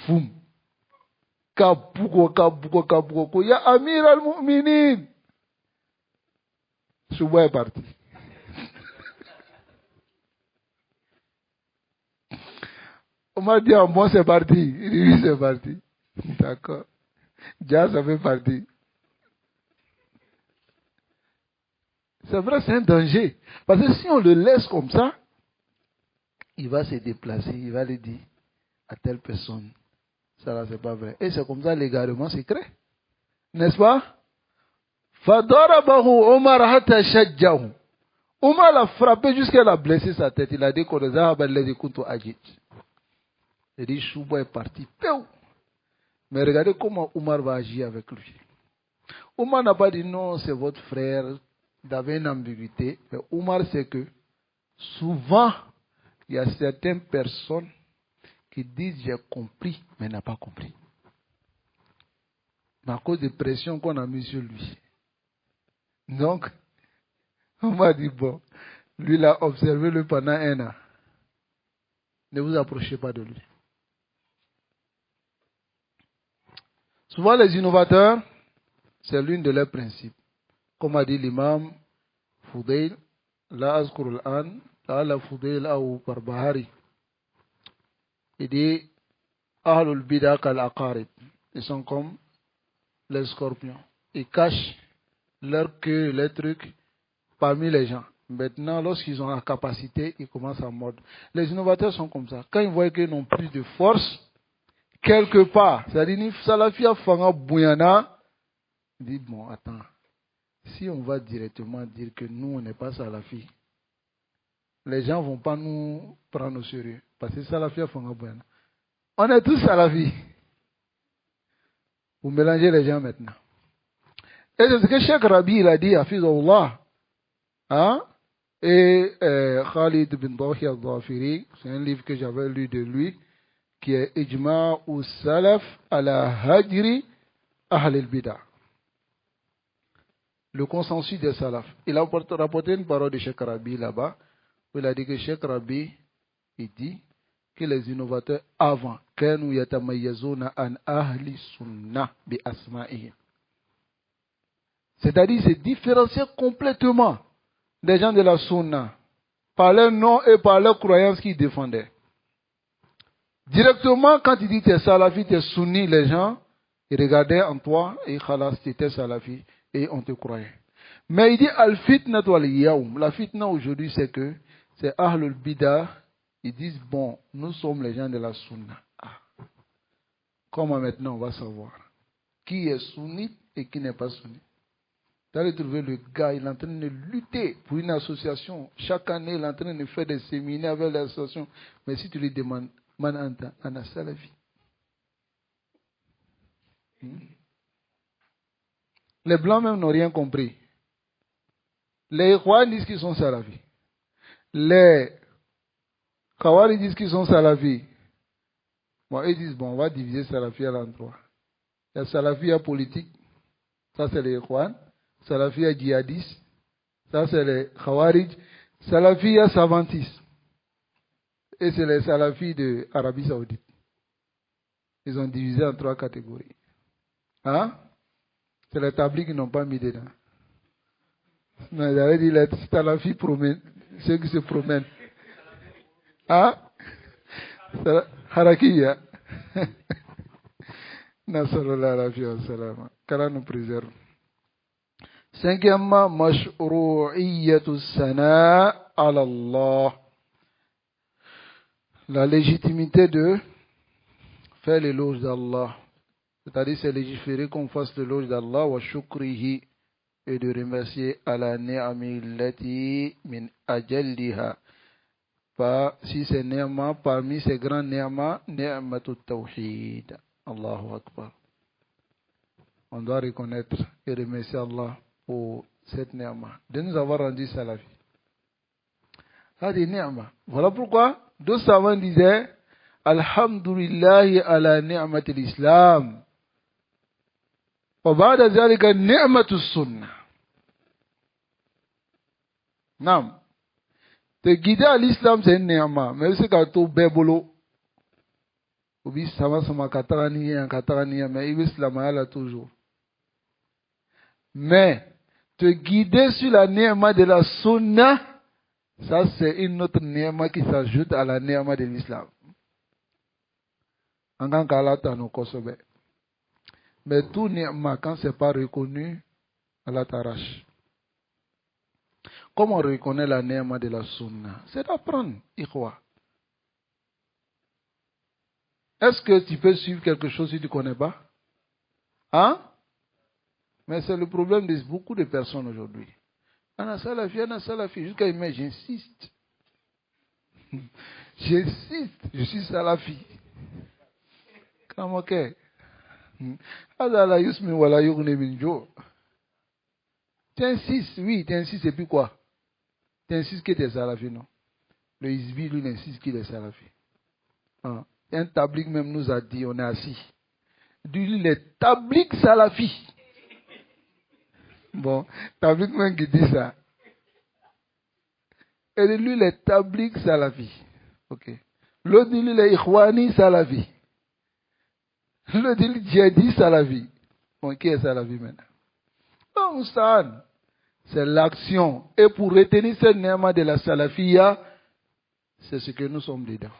Foum. Kabuko. Ya Amir al-Mu'minin. Souba est parti. On m'a dit, moi c'est parti. Il dit, oui, c'est parti. D'accord. Déjà, ça fait partie. C'est vrai, c'est un danger. Parce que si on le laisse comme ça, il va se déplacer, il va le dire à telle personne. Ça là, c'est pas vrai. Et c'est comme ça l'égarement secret. N'est-ce pas? Fadarabahu Omar hatta shajjahu. Omar l'a frappé jusqu'à l'a blessé sa tête. Il a dit qu'on les a abalés contre Ajit. Il dit Chouba est parti. Mais regardez comment Omar va agir avec lui. Omar n'a pas dit non, c'est votre frère. Il avait une ambiguïté. Mais Omar sait que souvent, il y a certaines personnes qui disent j'ai compris, mais n'a pas compris. Mais à cause des pressions qu'on a mises sur lui. Donc, on m'a dit bon, lui l'a observé pendant 1 an. Ne vous approchez pas de lui. Souvent les innovateurs, c'est l'une de leurs principes. Comme a dit l'imam Fudayl, la azkur al-an, la Fudayl ou Barbahari. Il dit, Ahlul bida kal aqarib. Ils sont comme les scorpions. Ils cachent leur queue, leurs trucs parmi les gens. Maintenant, lorsqu'ils ont la capacité, ils commencent à mordre. Les innovateurs sont comme ça. Quand ils voient qu'ils n'ont plus de force, quelque part, c'est-à-dire, ni salafia fanga bouyana, ils disent, bon, attends, si on va directement dire que nous, on n'est pas salafi, les gens ne vont pas nous prendre au sérieux. Parce que salafia fanga bouyana. On est tous salafis. Vous mélangez les gens maintenant. Et c'est ce que Cheikh Rabi il a dit à Fizullah. Hein? Et Khalid bin Dahi al-Dhafiri, c'est un livre que j'avais lu de lui, qui est Ijma' ou Salaf ala Hajri Ahl al-Bida. Le consensus des Salaf. Il a rapporté une parole de Cheikh Rabi là-bas, où il a dit que Cheikh Rabi, il dit que les innovateurs avant, كانوا يتميزون عن أهل السنة بأسمائهم. C'est-à-dire, c'est différencier complètement des gens de la sunna par leur nom et par leurs croyances qu'ils défendaient. Directement, quand il dit que tu es salafi, tu es sunni, les gens, Ils regardaient en toi et khalas, tu étais salafi et on te croyait. Mais il dit al-fitna wal yawm. La fitna aujourd'hui, c'est que c'est Ahlul Bidah. Ils disent bon, nous sommes les gens de la sunna. Ah. Comment maintenant on va savoir qui est sunnite et qui n'est pas sunnite? Tu as trouvé le gars, il est en train de lutter pour une association. Chaque année, il est en train de faire des séminaires avec l'association. Mais si tu lui demandes, man anta, ana salafi. Les blancs même n'ont rien compris. Les Ikhwan disent qu'ils sont salafis. Les Khawari disent qu'ils sont salafis. Bon, ils disent, bon, on va diviser salafi à l'endroit. Il y a salafia politique, ça c'est les Ikhwan. Salafia djihadiste, ça c'est les Khawarij. Salafia savantiste, et c'est les salafis de Arabie Saoudite. Ils ont divisé en 3 catégories. Hein? C'est les tablis qui n'ont pas mis dedans. Mais j'avais dit les salafis promènent, ceux qui se promènent. Hein? Harakiya. Nasallallahu alayhi wa sallam. Qu'Allah nous préserve. 5e, mashru'iyyatu sana ala Allah. La légitimité de faire l'éloge d'Allah. C'est-à-dire, c'est légiféré qu'on fasse l'éloge d'Allah wa shukrihi et de remercier ala ni'ami allati min ajalliha. Si c'est ni'ma, parmi ces grands ni'ma, ni'matut tawhid. Allahu Akbar. On doit reconnaître et remercier Allah pour cette ni'ma, de nous avoir rendu salafi. Voilà pourquoi deux savants disaient Alhamdulillahi ala ni'mati l'islam. Wa ba'da zalika ni'matu sunnah. Nam. Te guider à l'islam, c'est une ni'ma. Mais c'est quand tu bébolo. Obi sama sama katarani, mais l'islam est là toujours. Mais te guider sur la ni'ma de la sunna, ça c'est une autre ni'ma qui s'ajoute à la ni'ma de l'islam. Mais tout ni'ma, quand ce n'est pas reconnu, Allah t'arrache. Comment on reconnaît la ni'ma de la sunna? C'est d'apprendre, ikhwa. Est-ce que tu peux suivre quelque chose si tu ne connais pas? Hein? Mais c'est le problème de beaucoup de personnes aujourd'hui. Ana salafi, jusqu'à imaginer, j'insiste. J'insiste, je suis salafi. Comment que? Adala yusmi wala yughni min jo. Tu insistes, oui, tu insistes, et puis quoi? Tu insistes que tu es salafi, non? Le Hizbi, lui, il insiste qu'il est salafi. Ah. Un tablik même nous a dit, on est assis. Lui, il est tablik salafi. Bon, tablik même qui dit ça. Et lui, il est tablik salafi. Ok. L'autre dit, il est ikhwani salafi. L'autre dit, il est salafi. Bon, qui est salafi maintenant? Bon, Moustahane. C'est l'action. Et pour retenir ce ni'ma de la salafiyya, c'est ce que nous sommes dedans.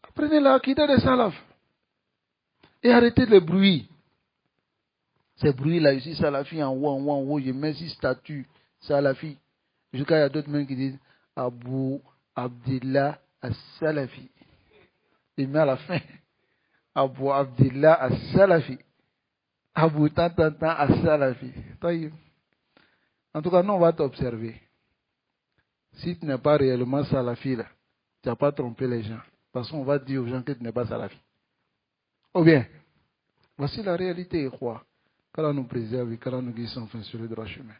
Apprenez la akida des salafs. Et arrêtez le bruit. Ces bruits-là, ici, salafi en haut, je mets 6 statues, salafi. Jusqu'à il y a d'autres même qui disent Abu Abdillah as-Salafi. Il met à la fin Abu Abdillah as-Salafi. Abu Tantantan as-Salafi. En tout cas, nous, on va t'observer. Si tu n'es pas réellement salafi, là, tu n'as pas trompé les gens. Parce qu'on va dire aux gens que tu n'es pas salafi. Ou bien, voici la réalité, quoi. Qu'Allah nous préserve et qu'Allah nous guide enfin sur le droit chemin.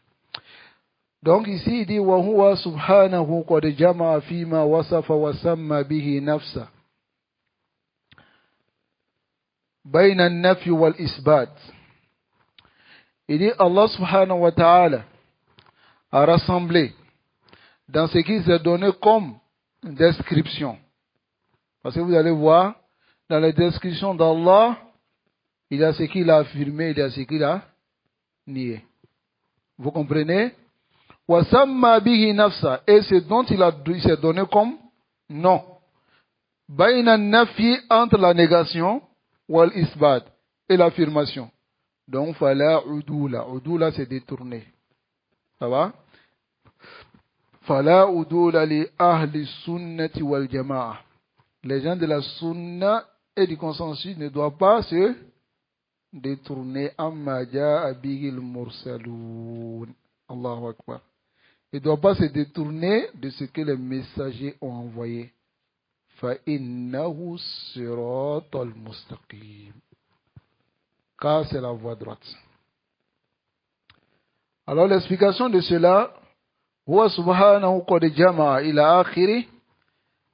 Donc ici, il dit wa huwa subhanahu qad jama'a fima wasafa wa samma bihi nafsa. Bayna an-nafi wal isbat. Il dit Allah subhanahu wa ta'ala a rassemblé dans ce qui s'est donné comme description. Parce que vous allez voir, dans les descriptions d'Allah, il y a ce qu'il a affirmé, il y a ce qu'il a nié. Vous comprenez? Wasamma bihi nafsa. Et ce dont il s'est donné comme nom. Bayna nafi, entre la négation, wal isbat, et l'affirmation. Donc, fala udula. Udula, c'est détourné. Ça va? Fala udula li ahli sunnati wal jama'a. Les gens de la sunna et du consensus ne doivent pas se détourner amma ja'a bihil mursaloun. Allahu Akbar. Ils ne doivent pas se détourner de ce que les messagers ont envoyé. فَإِنَّهُ صِرَاطَ الْمُسْتَقِيمِ. Car c'est la voie droite. Alors l'explication de cela, هو سبحانه قد جمع إلى آخره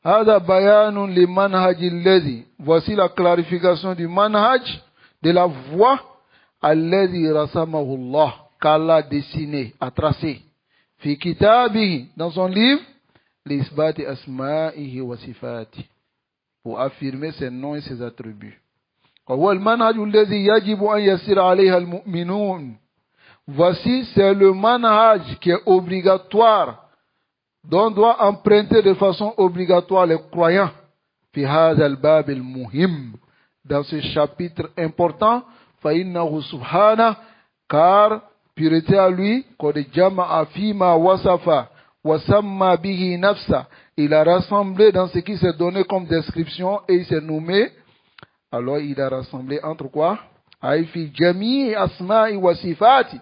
هذا بيان لمنهج الذي. Voici la clarification du manhaj, de la voie الذي رسمه الله, qu'Allah a dessiné, a tracé. في كتابه, dans son livre, لإثبات أسمائه وصفاته, pour affirmer ses noms et ses attributs. وهو المنهج الذي يجب أن يسير عليها المؤمنون. Voici, c'est le manhaj qui est obligatoire, dont doit emprunter de façon obligatoire les croyants. في هذا الباب المهم, dans ce chapitre important, فإنه سبحانه, car pureté à lui, قد جمع فيما وصف وسمى به نفسه, il a rassemblé dans ce qui s'est donné comme description et il s'est nommé. Alors il a rassemblé entre quoi? في جميع أسماء وصفاته,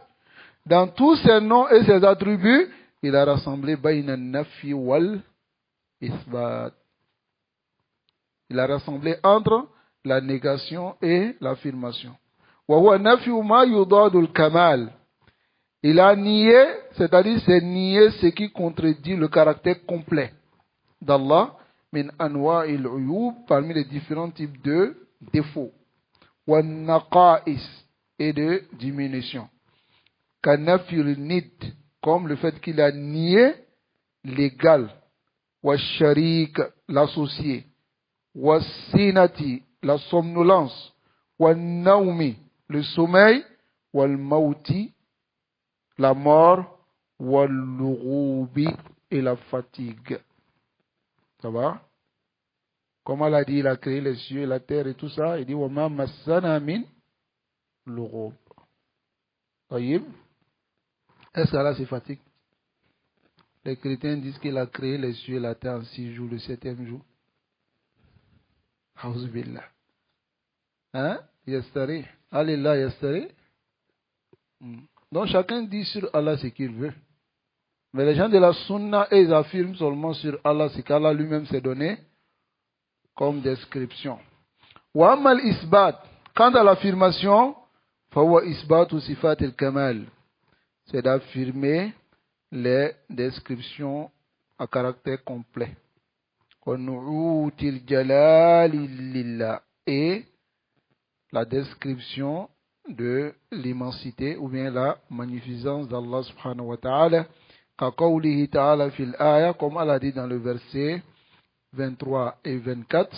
dans tous ses noms et ses attributs, il a rassemblé بين النفي والإثبات. Il a rassemblé entre la négation et l'affirmation. وهو نفي ما يضاد الكمال. Il a nié, c'est-à-dire c'est nier ce qui contredit le caractère complet d'Allah, min anwa'il uyub, parmi les différents types de défauts, wa naqa'is, et de diminution. Kanafil nid, comme le fait qu'il a nié l'égal, wa sharik, l'associé, wa sinati, la somnolence, wa naumi, le sommeil, wa mauti, la mort, wal-lughoubi, et la fatigue. Ça va? Comme Allah a dit, il a créé les cieux et la terre et tout ça. Il dit, وَمَا مَسَّنَا مِنْ لُغُوبٍ. Est-ce qu'Allah se fatigue? Les chrétiens disent qu'il a créé les cieux et la terre en 6 jours, le 7e jour. Auzubillah. Hein? Yastari. Alillah yastari. Donc chacun dit sur Allah ce qu'il veut. Mais les gens de la sunna, ils affirment seulement sur Allah ce qu'Allah lui-même s'est donné comme description. Wa amal isbat. Quant à l'affirmation, fawa isbatu sifat al-kamal. C'est d'affirmer les descriptions à caractère complet. Wa nu'util jalali lillah. Et la description de l'immensité ou bien la magnificence d'Allah subhanahu wa ta'ala, kaqawlihi ta'ala fil aya, comme Allah dit dans le verset 23 et 24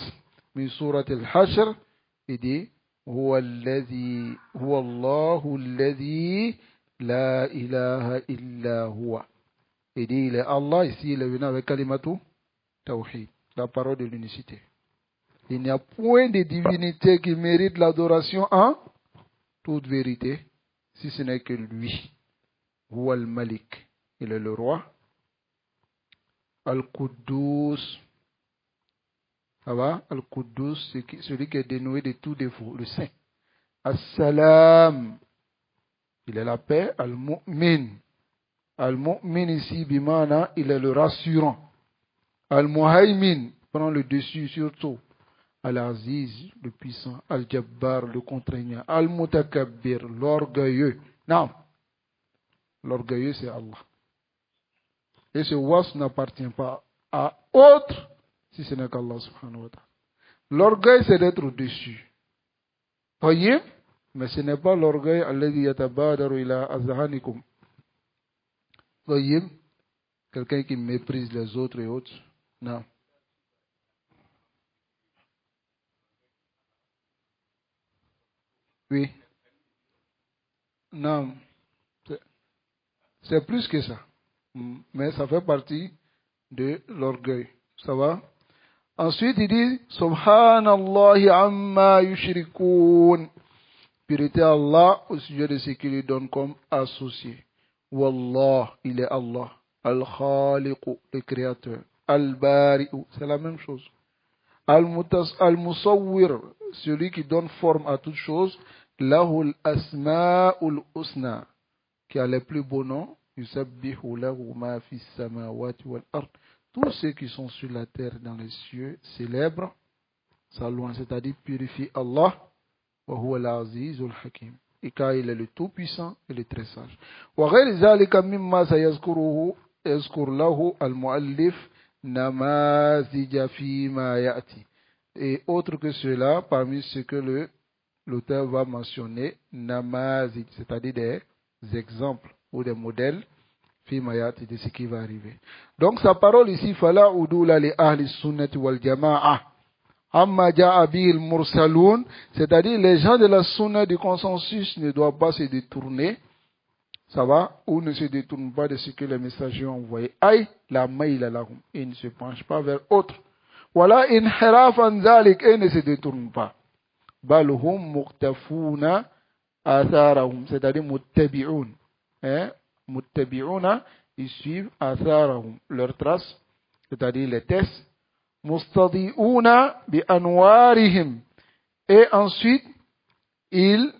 min surat al-Hashr, il dit huwa Allahu alladhi la ilaha illa huwa. Il dit il est Allah, ici il est venu avec kalimatu tawhid, la parole de l'unicité. Il n'y a point de divinité qui mérite l'adoration en toute vérité, si ce n'est que lui. Huwa al-Malik, il est le roi. Al-Quddus, ça va? Al-Quddus, celui qui est dénoué de tout défaut, le saint. As-Salam, il est la paix. Al-Mu'min, Al-Mu'min ici, bimana, il est le rassurant. Al-Muhaymin, prend le dessus sur tout. Al-Aziz, le puissant. Al-Jabbar, le contraignant. Al-Mutakabbir, l'orgueilleux. Non, l'orgueilleux c'est Allah. Et ce wasf n'appartient pas à autre si ce n'est qu'Allah subhanahu wa ta'ala. L'orgueil c'est d'être au-dessus. Voyez? Mais ce n'est pas l'orgueil alladhi yatabadaru ila azhanikum. Voyez? Quelqu'un qui méprise les autres et autres. Non. Oui. Non. C'est plus que ça. Mais ça fait partie de l'orgueil. Ça va? Ensuite, il dit Subhanallah amma yushrikun. Purité à Allah au sujet de ce qu'il lui donne comme associé. Wallah, il est Allah. Al-Khaliqu, le créateur. Al-Bari'u, c'est la même chose. Al-Musawwir, celui qui donne forme à toute chose. Lahul Asma'ul Husna, qui a les plus beaux noms. Yusabbihu lahu ma fis samawati wal ard. Tous ceux qui sont sur la terre et dans les cieux célèbrent sa louange, c'est-à-dire purifie Allah. Wa huwa al-azizul hakim. Et car il est le tout-puissant et le très sage. Wa ghayr zalika mimma sayazkuruhu yazkur lahu al-muallif namazija fima ya'ti. Et autre que cela, parmi ce que l'auteur va mentionner, namazij, c'est-à-dire des exemples ou des modèles, fima ya'ti, de ce qui va arriver. Donc sa parole ici, fala udula li ahli sunnati wal jama'a. Amma ja'a bil mursaloun, c'est-à-dire les gens de la sunna du consensus ne doivent pas se détourner, ça va, ou ne se détournent pas de ce que les messagers ont envoyé. Aïe, la maïla lahum, ils ne se penchent pas vers autre. Voilà, inhiraf an zalik, et ne se détournent pas. Bal hum muqtafuna atharahum, c'est-à-dire muttabi'un. Muttabi'una, ils suivent atharahum, leurs traces, c'est-à-dire les tests. Mustadi'una bi anwarihim, et ensuite ils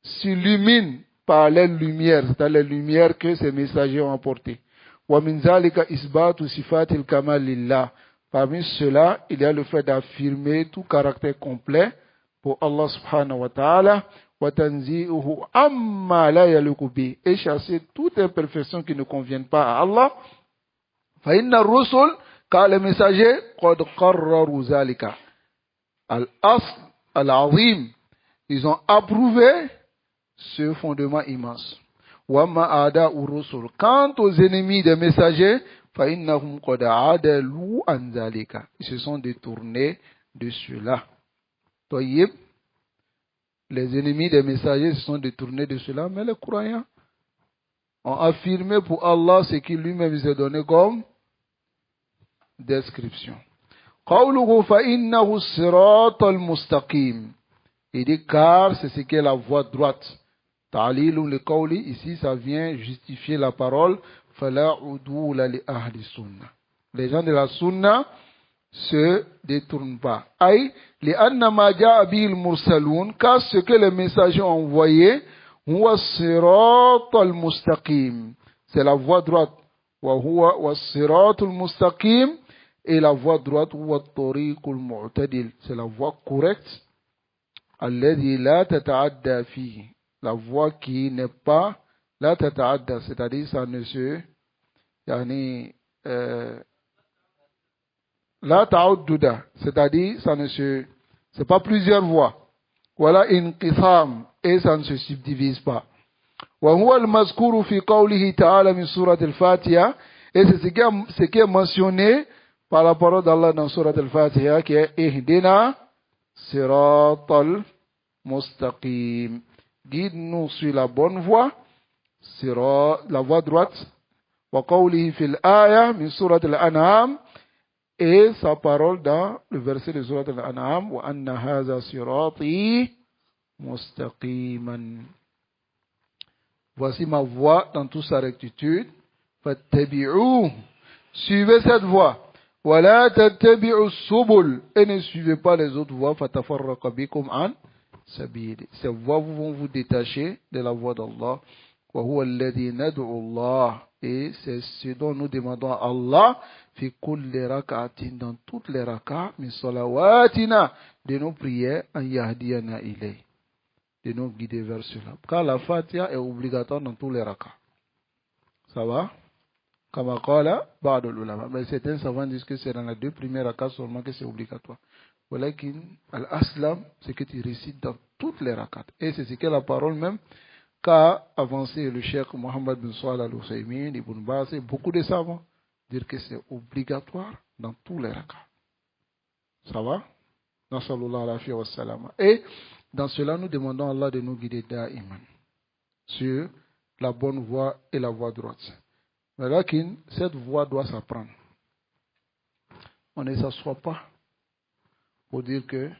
s'illuminent par les lumières, c'est-à-dire les lumières que ces messagers ont apportées. Wa min zalika isbatu sifatil kamal lillah. Parmi cela, il y a le fait d'affirmer tout caractère complet pour Allah subhanahu wa ta'ala, wa tanzi'uhu amma la yaliqu bi, et chasser toute imperfection qui ne convienne pas à Allah. Fa inna rusul, car les messagers, qad qarraru zalika. Al-asl al-azim, ils ont approuvé ce fondement immense. Wa ma ada urusul. Quant aux ennemis des messagers, fa innahum qad adalu an zalika. Ils se sont détournés de cela. Tayyib, les ennemis des messagers se sont détournés de cela, mais les croyants ont affirmé pour Allah ce qu'il lui-même s'est donné comme description. Qawluhu fa innahu siratal mustaqim. Il dit car c'est ce qu'est la voie droite. Ta'lilun li qawli, ici ça vient justifier la parole fala udula li ahli sunna. Les gens de la sunna se détournent pas. Aïe, li anna ma ja'a bil mursalun, car ce que les messagers ont envoyé, huwa siratal mustaqim. C'est la voie droite. Wa huwa was siratul mustaqim, et la voie droite, huwa at-tariqul mu'tadil. C'est la voie correcte. Alladhi la tata'adda fihi. La voie qui n'est pas la tata'adda, c'est-à-dire ça ne se yani la ta'udduda, c'est-à-dire ça ne se c'est pas plusieurs voies. Voilà inqitham, et ça ne se subdivise pas. Wa huwa al-mazkuru fi qawlihi ta'ala min surat al-Fatiha, et c'est ce qui est mentionné par la parole d'Allah dans surat al-Fatiha qui est ihdina siratal mustaqim. Guide-nous sur la bonne voie, sur la voie droite. Wa qawlihi fil aya min surat al-An'am, et sa parole dans le verset de surat al-An'am, wa anna hadha sirati mustaqiman. Voici ma voie dans toute sa rectitude. Fattabi'uhu, suivez cette voie. Wa la tattabi'u subul, et ne suivez pas les autres voies. Fatafarraqa bikum an sabili. Ces voies vont vous détacher de la voie d'Allah. Wa huwa alladhi nad'u Allah, et c'est ce dont nous demandons à Allah fi kulli rak'atin, dans toutes les rak'ats min salawatina, de nos prières, an yahdiyana ilay, de nous guider vers cela. Car la Fatiha est obligatoire dans tous les rak'ats. Ça va? Kama qala ba'd al-ulama. Mais certains savants disent que c'est dans les deux premiers rak'ats seulement que c'est obligatoire. Walakin al-aslam, c'est que tu récites dans toutes les rak'ats. Et c'est ce que la parole même qu'a avancé le cheikh Mohammed bin Salih al-Husaymin, Ibn Baz et beaucoup de savants, dire que c'est obligatoire dans tous les rak'ats. Ça va? Nasallallahu alayhi wa sallam. Et dans cela, nous demandons à Allah de nous guider da'iman sur la bonne voie et la voie droite. Mais là, cette voie doit s'apprendre. On ne s'assoit pas pour dire que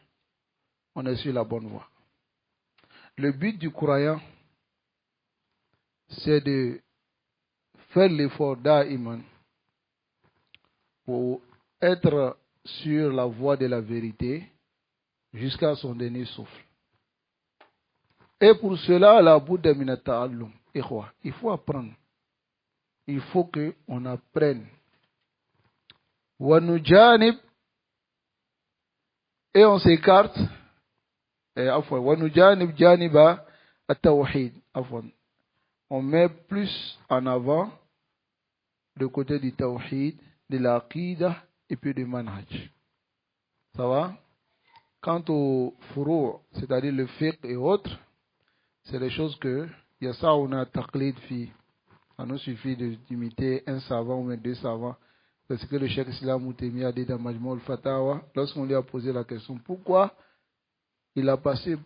on est sur la bonne voie. Le but du croyant, c'est de faire l'effort d'Aïman pour être sur la voie de la vérité jusqu'à son dernier souffle. Et pour cela, la Bouddha minata allum. Il faut apprendre. Il faut qu'on apprenne. Wanujanib, et on s'écarte. Wanujanib janiba at-tawhid. On met plus en avant le côté du tawhid, de l'aqida et puis du manhaj. Ça va? Quant au furu', c'est-à-dire le fiqh et autres, c'est des choses que, il y a ça, on a taqlid fi. Ça nous suffit d'imiter un savant ou même deux savants. C'est ce que le Cheikh Islam Moutemi a dit dans Majmou al-Fatawa, lorsqu'on lui a posé la question, pourquoi il a passé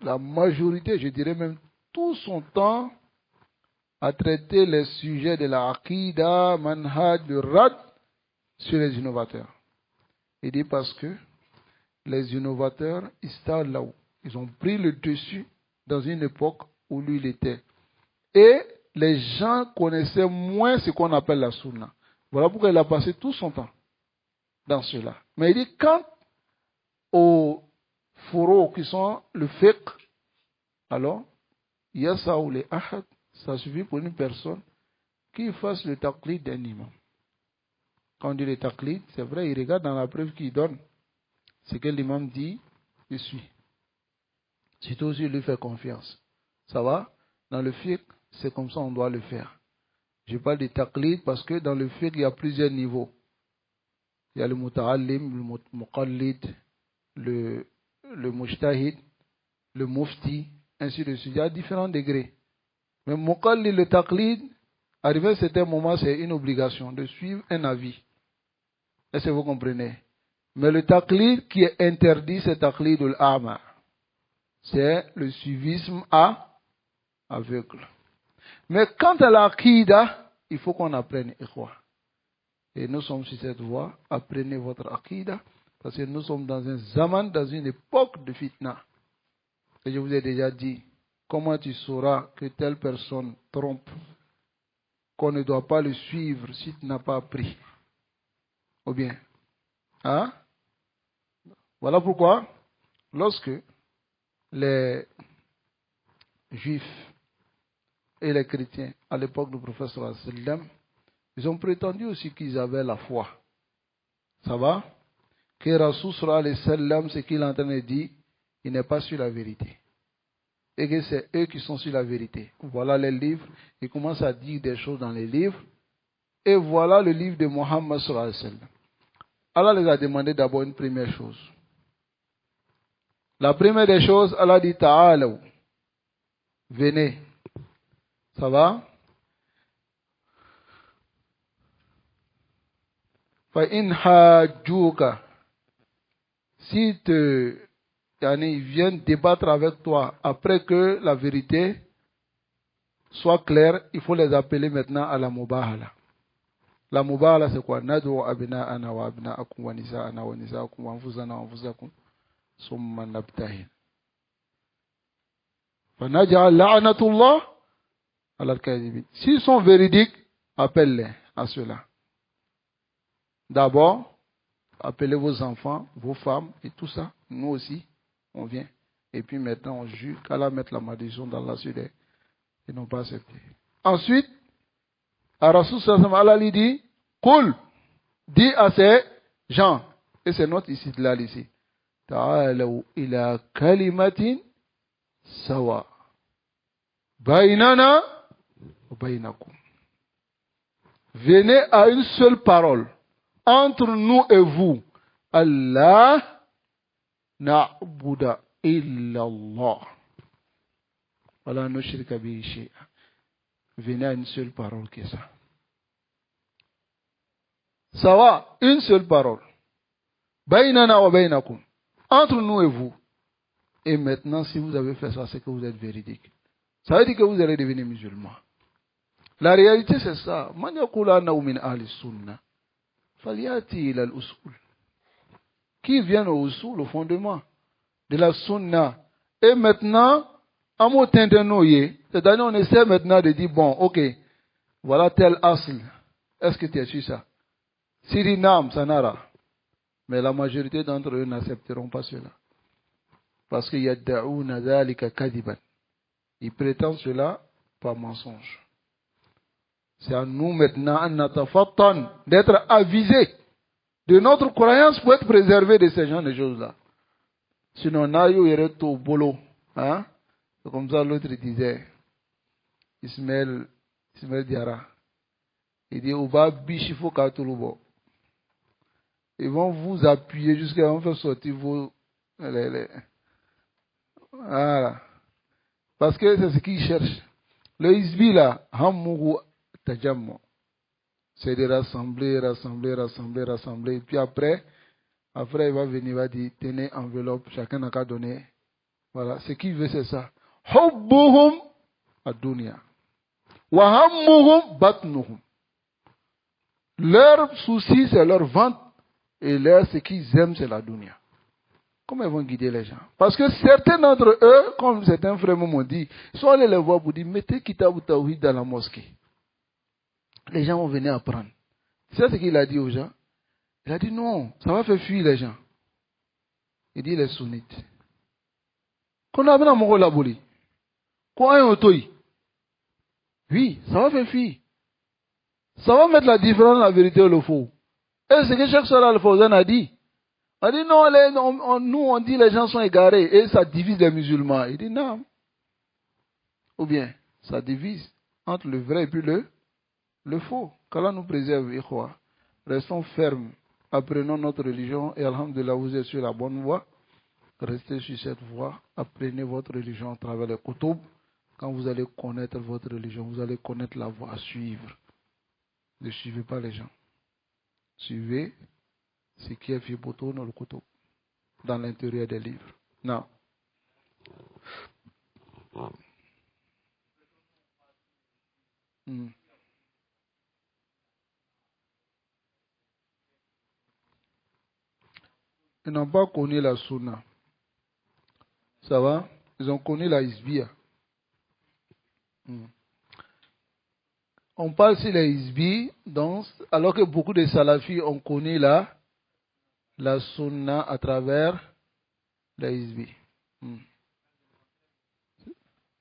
la majorité, je dirais même tout son temps, à traiter les sujets de la Aqidah, Manhaj, de Rad, sur les innovateurs. Il dit parce que les innovateurs, ils sont là-haut. Ils ont pris le dessus dans une époque où lui il était. Et les gens connaissaient moins ce qu'on appelle la sunna. Voilà pourquoi il a passé tout son temps dans cela. Mais il dit, quant aux fourreaux qui sont le fiqh, alors, il y a ça ou les ahad, ça suffit pour une personne qui fasse le taqlid d'un imam. Quand on dit le taqlid, c'est vrai, il regarde dans la preuve qu'il donne. Ce que l'imam dit, il suit. Surtout aussi, il lui fait confiance. Ça va? Dans le fiqh, c'est comme ça on doit le faire. Je parle de taqlid parce que dans le fiqh, il y a plusieurs niveaux. Il y a le muta'allim, le muqallid, le mujtahid, le mufti, ainsi de suite. Il y a différents degrés. Mais muqallid, le taqlid, arrivé à un certain moment, c'est une obligation de suivre un avis. Est-ce que vous comprenez? Mais le taqlid qui est interdit, c'est taqlid al-a'ma. C'est le suivisme aveugle. Mais quant à l'aqida, il faut qu'on apprenne ikhwa. Et nous sommes sur cette voie. Apprenez votre aqida. Parce que nous sommes dans un zaman, dans une époque de fitna. Et je vous ai déjà dit, comment tu sauras que telle personne trompe, qu'on ne doit pas le suivre si tu n'as pas appris? Ou bien, hein? Voilà pourquoi, lorsque les juifs et les chrétiens, à l'époque du prophète sallallahu alayhi wa sallam, ils ont prétendu aussi qu'ils avaient la foi. Ça va? Que Rasoul sallallahu alayhi wa sallam, ce qu'il est en train de dire, il n'est pas sur la vérité. Et que c'est eux qui sont sur la vérité. Voilà les livres. Ils commencent à dire des choses dans les livres. Et voilà le livre de Mohammed sallallahu alayhi wa sallam. Allah les a demandé d'abord une première chose. La première des choses, Allah dit Ta'alaw. Venez. Ça va? Fa'in hajjuka. Si ils viennent débattre avec toi après que la vérité soit claire, il faut les appeler maintenant à la mubahala. La mubahala c'est quoi? Nadu abna'ana wa abna'akum wa nisa'ana wa nisa'akum wa anfusana wa anfusakum summa nabtahil. Fa naj'al la'natullah ala al-kadhibin. S'ils sont véridiques, appelle-les à cela. D'abord, appelez vos enfants, vos femmes et tout ça. Nous aussi, on vient. Et puis maintenant, on jure qu'Allah mette la malédiction dans la sudée. Ils n'ont pas accepté. Ensuite, à Rasoul sallallahu alayhi wa sallam, Allah lui dit, Qul, dis à ces gens, et c'est notre ici, là, ici, Ta'alaw ila kalimatin sawa. Bainana wa bainakum. Venez à une seule parole. Entre nous et vous, Allah na'buda illallah. Voilà, no shirka bihi shay'a. Venez à une seule parole qui est ça. Ça va, une seule parole. Bainana wa bainakum. Entre nous et vous. Et maintenant, si vous avez fait ça, c'est que vous êtes véridique. Ça veut dire que vous allez devenir musulman. La réalité, c'est ça. Man yakula na min ahli sunnah. Faliati ila al-usul. Qui vient au usul, au fondement de la sunna, Et maintenant, c'est-à-dire on essaie maintenant de dire, bon, ok, voilà tel asl. Est-ce que tu as su ça? Sirinam, Sanara. Mais la majorité d'entre eux n'accepteront pas cela. Parce qu'il y a da'ouna dhalika kadiban. Ils prétendent cela par mensonge. C'est à nous maintenant, d'être avisés de notre croyance pour être préservés de ces genres de choses-là. Sinon, Nayo irait au boulot. Hein? C'est comme ça l'autre disait, Ismaël Diara. Il dit, Ouba Bishifo Katulubo. Ils vont vous appuyer jusqu'à ce qu'on fasse sortir vos. Voilà. Parce que c'est ce qu'ils cherchent. Le Hizbi là, Hamourou Tajammo. C'est de rassembler. Et puis après, il va venir, il va dire, tenez enveloppe, chacun n'a qu'à donner. Voilà, ce qu'il veut, c'est ça. Hubbuhum ad-dunya. Wa hammuhum batnuhum. Leur souci, c'est leur ventre. Et ce qu'ils aiment, c'est la dunya. Comment ils vont guider les gens? Parce que certains d'entre eux, comme certains frères m'ont dit, ils sont allés les voir pour dire, mettez Kitab Tawhid dans la mosquée. Les gens vont venir apprendre. C'est ce qu'il a dit aux gens. Il a dit non, ça va faire fuir les gens. Il dit les sunnites. Qu'on a bien un mot laboli. Qu'on a un autoï. Oui, ça va faire fuir. Ça va mettre la différence entre la vérité et le faux. Et c'est ce que Cheikh Salah Al-Fawzan a dit. On dit non, nous on dit les gens sont égarés et ça divise les musulmans. Il dit non. Ou bien, ça divise entre le vrai et puis le faux. Qu'Allah nous préserve, ikhwa. Restons fermes. Apprenons notre religion et alhamdulillah, vous êtes sur la bonne voie. Restez sur cette voie. Apprenez votre religion à travers les kutub. Quand vous allez connaître votre religion, vous allez connaître la voie à suivre. Ne suivez pas les gens. Suivez ce qui est fait pour tout dans le kutub, dans l'intérieur des livres. Non. Ils n'ont pas connu la sunna. Ça va? Ils ont connu la isbia. On parle sur les isbi, donc, alors que beaucoup de salafis ont connu la sunna à travers les isbi.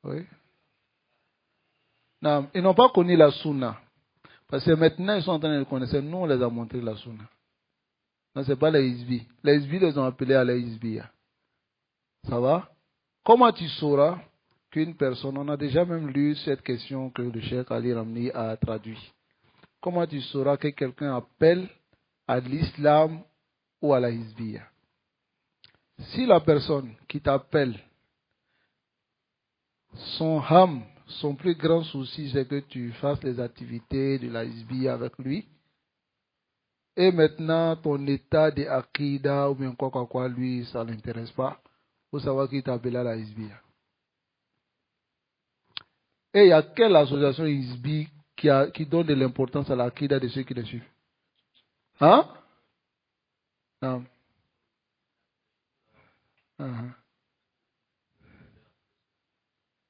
Oui. Non, ils n'ont pas connu la sunna. Parce que maintenant, ils sont en train de connaître. Nous, on les a montré la sunna. Non, ce n'est pas les isbi. Les isbi les ont appelés à les isbi. Ça va? Comment tu sauras qu'une personne, on a déjà même lu cette question que le Cheikh Ali Ramli a traduit. Comment tu sauras que quelqu'un appelle à l'islam ou à la hizbiya? Si la personne qui t'appelle, son plus grand souci, c'est que tu fasses les activités de la hizbiya avec lui, et maintenant ton état de akida ou bien quoi, lui, ça ne l'intéresse pas, il faut savoir qu'il t'appelle à la hizbiya. Et il y a quelle association hizbi qui donne de l'importance à l'akida de ceux qui le suivent? Hein? Non. Uh-huh.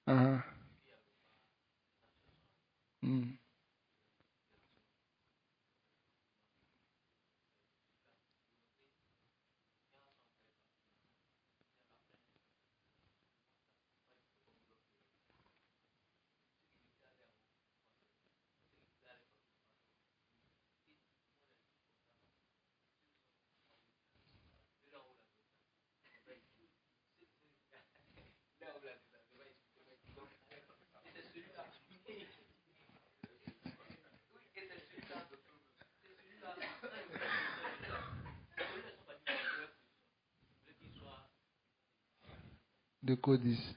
Uh-huh. De Codis.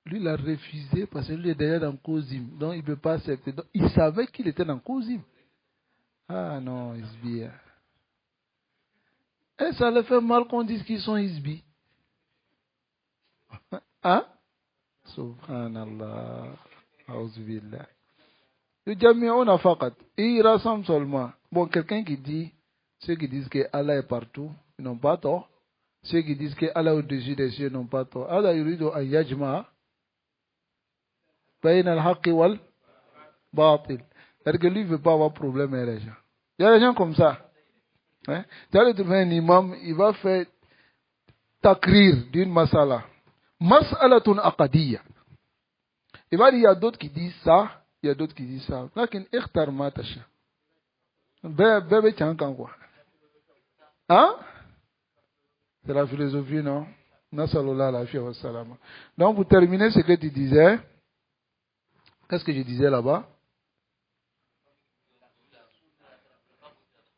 Lui, il a refusé parce que lui est déjà dans Kozim. Donc, il ne peut pas accepter. Donc, il savait qu'il était dans Kozim. Ah non, Isbi. Et ça le fait mal qu'on dise qu'ils sont Isbi. Hein? Subhanallah. Auzubillah. Le Jami'un Fakat. Il rassemble seulement. Bon, quelqu'un qui dit Ceux qui disent que Allah est partout, ils n'ont pas tort. Ceux qui disent que Allah est au-dessus des cieux n'ont pas tort. Allah yuridu an yajma'a bayna al-haqqi wal batil. C'est-à-dire que lui ne veut pas avoir problème avec les gens. Il y a des gens comme ça. Hein? Tu vas trouver un imam, il va faire takrir d'une masala. Mas'alatun aqadiyya. Il va dire, il y a d'autres qui disent ça, il y a d'autres qui disent ça. Lakin ikhtar ma tasha. Bébé tiens quoi. Hein? C'est la philosophie, non? Donc, pour terminer ce que tu disais, qu'est-ce que je disais là-bas?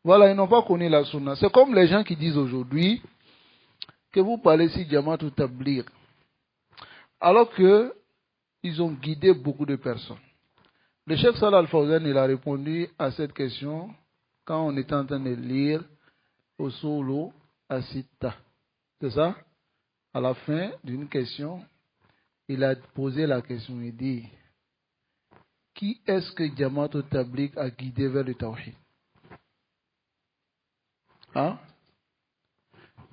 Voilà, ils n'ont pas connu la sunna. C'est comme les gens qui disent aujourd'hui que vous parlez si Jamaat ou Tabligh, alors que ils ont guidé beaucoup de personnes. Le Cheikh Salah Al-Fawzan, il a répondu à cette question quand on était en train de lire au solo à Sitta. C'est ça? À la fin d'une question, il a posé la question, il dit, qui est-ce que Jamaat ou Tabligh a guidé vers le Tawhid? Hein?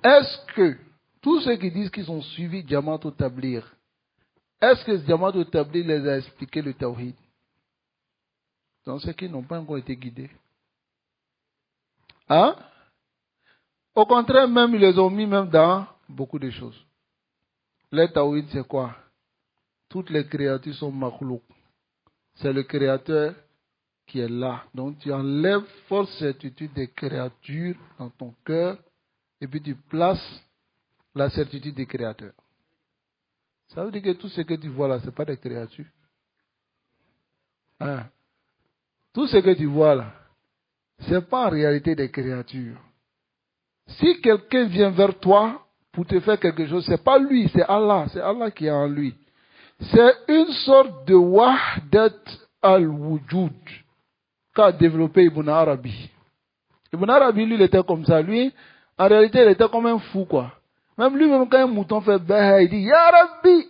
Est-ce que tous ceux qui disent qu'ils ont suivi Jamaat ou Tabligh, est-ce que Jamaat ou Tabligh les a expliqué le Tawhid? Donc ceux qui n'ont pas encore été guidés. Hein? Au contraire, même ils les ont mis même dans beaucoup de choses. Le Tawhid, c'est quoi? Toutes les créatures sont makhlouk. C'est le créateur qui est là. Donc tu enlèves force certitude des créatures dans ton cœur et puis tu places la certitude des créateurs. Ça veut dire que tout ce que tu vois là, ce n'est pas des créatures. Hein? Tout ce que tu vois là, ce n'est pas en réalité des créatures. Si quelqu'un vient vers toi pour te faire quelque chose, ce n'est pas lui, c'est Allah. C'est Allah qui est en lui. C'est une sorte de wahdat al-wujud qu'a développé Ibn Arabi. Ibn Arabi, lui, il était comme ça. Lui, en réalité, il était comme un fou, quoi. Même lui-même, quand un mouton fait béha, il dit Ya Rabbi.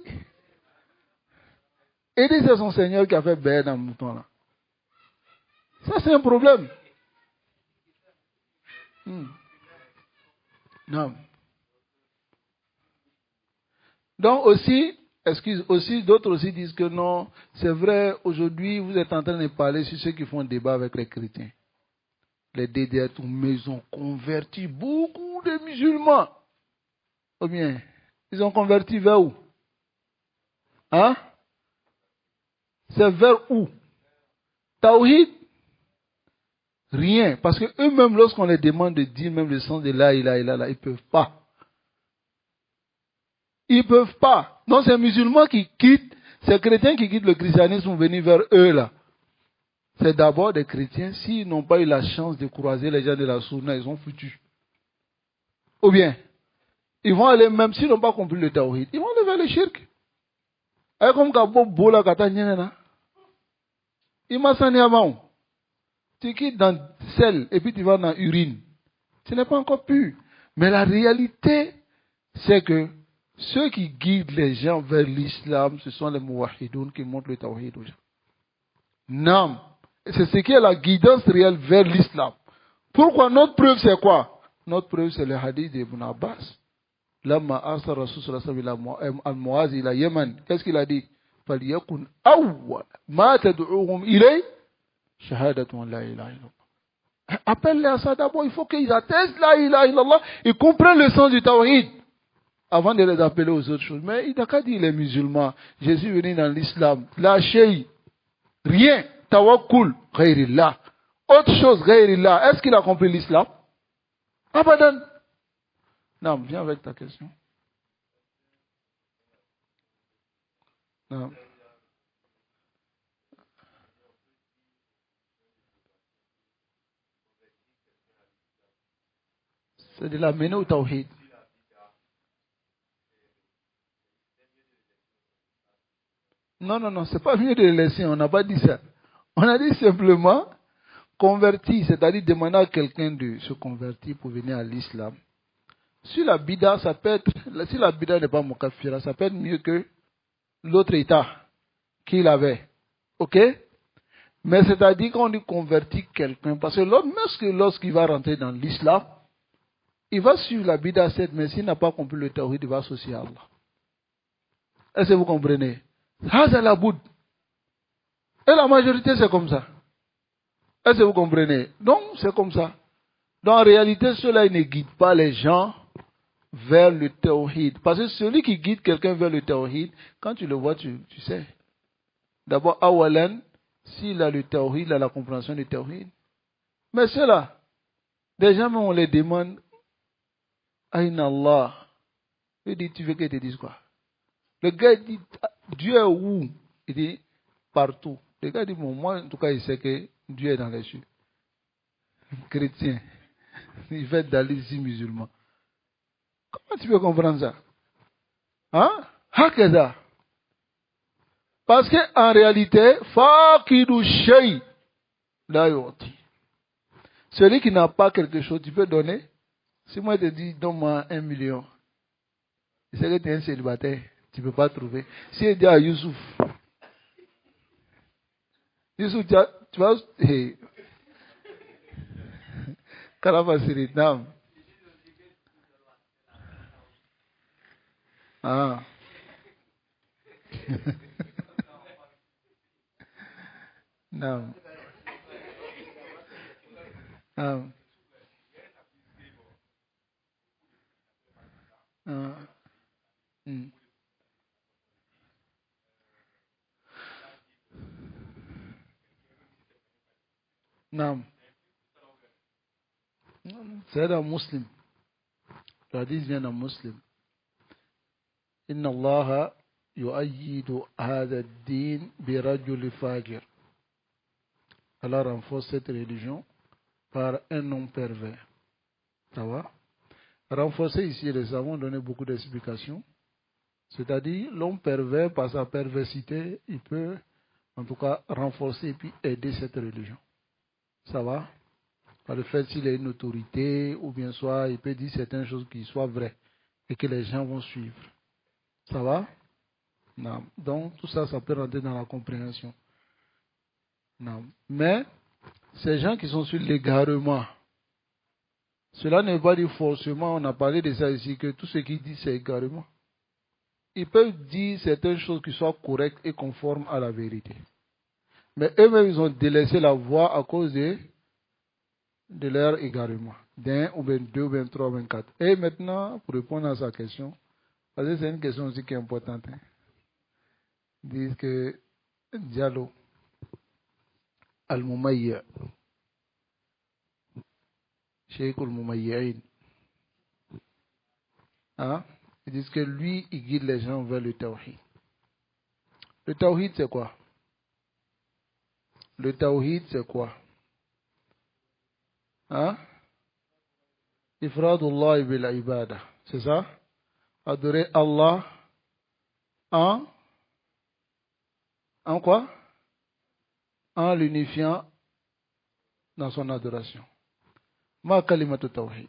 Il dit c'est son Seigneur qui a fait béha dans le mouton là. Ça, c'est un problème. Non. Donc aussi, d'autres aussi disent que non, c'est vrai, aujourd'hui, vous êtes en train de parler sur ceux qui font débat avec les chrétiens. Les DDR, mais ils ont converti beaucoup de musulmans. Ou bien, ils ont converti vers où? Hein? C'est vers où? Tawhid? Rien. Parce que eux-mêmes, lorsqu'on les demande de dire même le sens de la ilaha illallah, ils ne peuvent pas. Ils ne peuvent pas. Non, c'est les musulmans qui quittent, c'est les chrétiens qui quittent le christianisme pour venir vers eux là. C'est d'abord des chrétiens, s'ils n'ont pas eu la chance de croiser les gens de la Sunna, ils ont foutu. Ou bien, ils vont aller, même s'ils n'ont pas compris le tawhid, ils vont aller vers le shirk. Et comme Kabo Bola Katanyana, il m'a sonné avant. Tu quittes dans sel et puis tu vas dans urine. Ce n'est pas encore pur. Mais la réalité, c'est que ceux qui guident les gens vers l'islam, ce sont les muwahidoun qui montrent le tawhid aux gens. Non. C'est ce qui est la guidance réelle vers l'islam. Pourquoi? Notre preuve, c'est quoi? Notre preuve, c'est le hadith d'Ibn Abbas. Lamma asar Rasul sallallahu alayhi al-Muaz ila Yemen. Qu'est-ce qu'il a dit? فَلْيَكُنْ أَوَّلَ مَا تَدْعُوهُمْ إِلَيْهِ شَهَادَةٌ لَا إِلَهَ إِلَّا اللَّهِ. Appelle-les à ça d'abord. Il faut qu'ils attestent la ilaha illallah. Ils comprennent le sens du tawhid avant de les appeler aux autres choses. Mais il n'a qu'à dire les musulmans. Jésus est venu dans l'islam. Lâchez rien. Tawakkul, ghayrillah. Autre chose, ghayrillah. Est-ce qu'il a compris l'islam? Abadan. Non, viens avec ta question. Non. C'est de la mener au tawhid. Non, c'est pas mieux de les laisser, on n'a pas dit ça. On a dit simplement convertir, c'est-à-dire demander à quelqu'un de se convertir pour venir à l'islam. Si la bida, ça peut être, si la bida n'est pas mukafira, ça peut être mieux que l'autre état qu'il avait. Ok? Mais c'est-à-dire qu'on dit convertit quelqu'un, parce que lorsqu'il va rentrer dans l'islam, il va suivre la bid'a 7, mais s'il n'a pas compris le tawhid, il va associer à Allah. Est-ce que vous comprenez? Ça, c'est la boude. Et la majorité, c'est comme ça. Est-ce que vous comprenez? Donc, c'est comme ça. Donc, en réalité, cela ne guide pas les gens vers le tawhid. Parce que celui qui guide quelqu'un vers le tawhid, quand tu le vois, tu sais. D'abord, awalan, s'il a le tawhid, il a la compréhension du tawhid. Mais cela, des gens, on les demande, Aïna Allah. Il dit, tu veux qu'il te dise quoi? Le gars dit, Dieu est où? Il dit, partout. Le gars dit, bon, moi, en tout cas, il sait que Dieu est dans les cieux. Chrétien. Il fait d'aller ici musulman. Comment tu peux comprendre ça? Hein? Hakeza. Parce qu'en réalité, faqidu shay la yu'ti. Celui qui n'a pas quelque chose, tu peux donner. Si moi je te dis, donne-moi 1 million, c'est que tu es un célibataire, tu ne peux pas trouver. Si je dis à Youssouf, Youssouf, tu vas. Hey. Karabasiri, nam. Ah. Nam. Nam. Ah. Nam. C'est un musulman. Le hadith vient d'un musulman. Inna Allah yu'ayyidu hadha ad-din bi rajul fajir. Allah renforce cette religion par un homme pervers. Ça va? Renforcer ici, les savants ont donné beaucoup d'explications. C'est-à-dire, l'homme pervers, par sa perversité, il peut, en tout cas, renforcer et puis aider cette religion. Ça va? Par le fait s'il a une autorité, ou bien soit, il peut dire certaines choses qui soient vraies et que les gens vont suivre. Ça va? Non. Donc, tout ça, ça peut rentrer dans la compréhension. Non. Mais, ces gens qui sont sur l'égarement, cela ne veut pas dire forcément, on a parlé de ça ici, que tout ce qu'ils disent, c'est égarement. Ils peuvent dire certaines choses qui soient correctes et conformes à la vérité. Mais eux-mêmes, ils ont délaissé la voie à cause de leur égarement. D'un, ou bien deux, ou bien trois, ou bien quatre. Et maintenant, pour répondre à sa question, parce que c'est une question aussi qui est importante. Ils disent que Diallo, Al-Mumayya, Sheikh Al-Mumayyain, hein? Ils disent que lui, il guide les gens vers le tawhid. Le tawhid, c'est quoi? Le tawhid, c'est quoi? Hein? Ifradullah bil ibada. C'est ça? Adorer Allah en quoi? En l'unifiant dans son adoration. Ma kalimatu tawhid.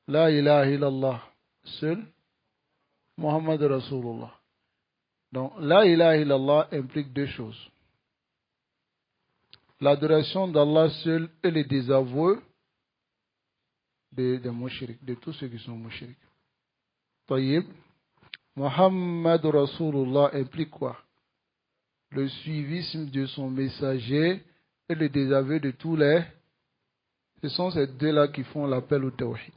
La ilaha illallah. Seul. Muhammad Rasulullah. Donc, la ilaha illallah implique deux choses. L'adoration d'Allah seul et le désaveu des mouchriks, de tous ceux qui sont mouchriks. Tayyib. Muhammad Rasulullah implique quoi? Le suivisme de son messager et le désaveu de tous les. Ce sont ces deux-là qui font l'appel au tawhid.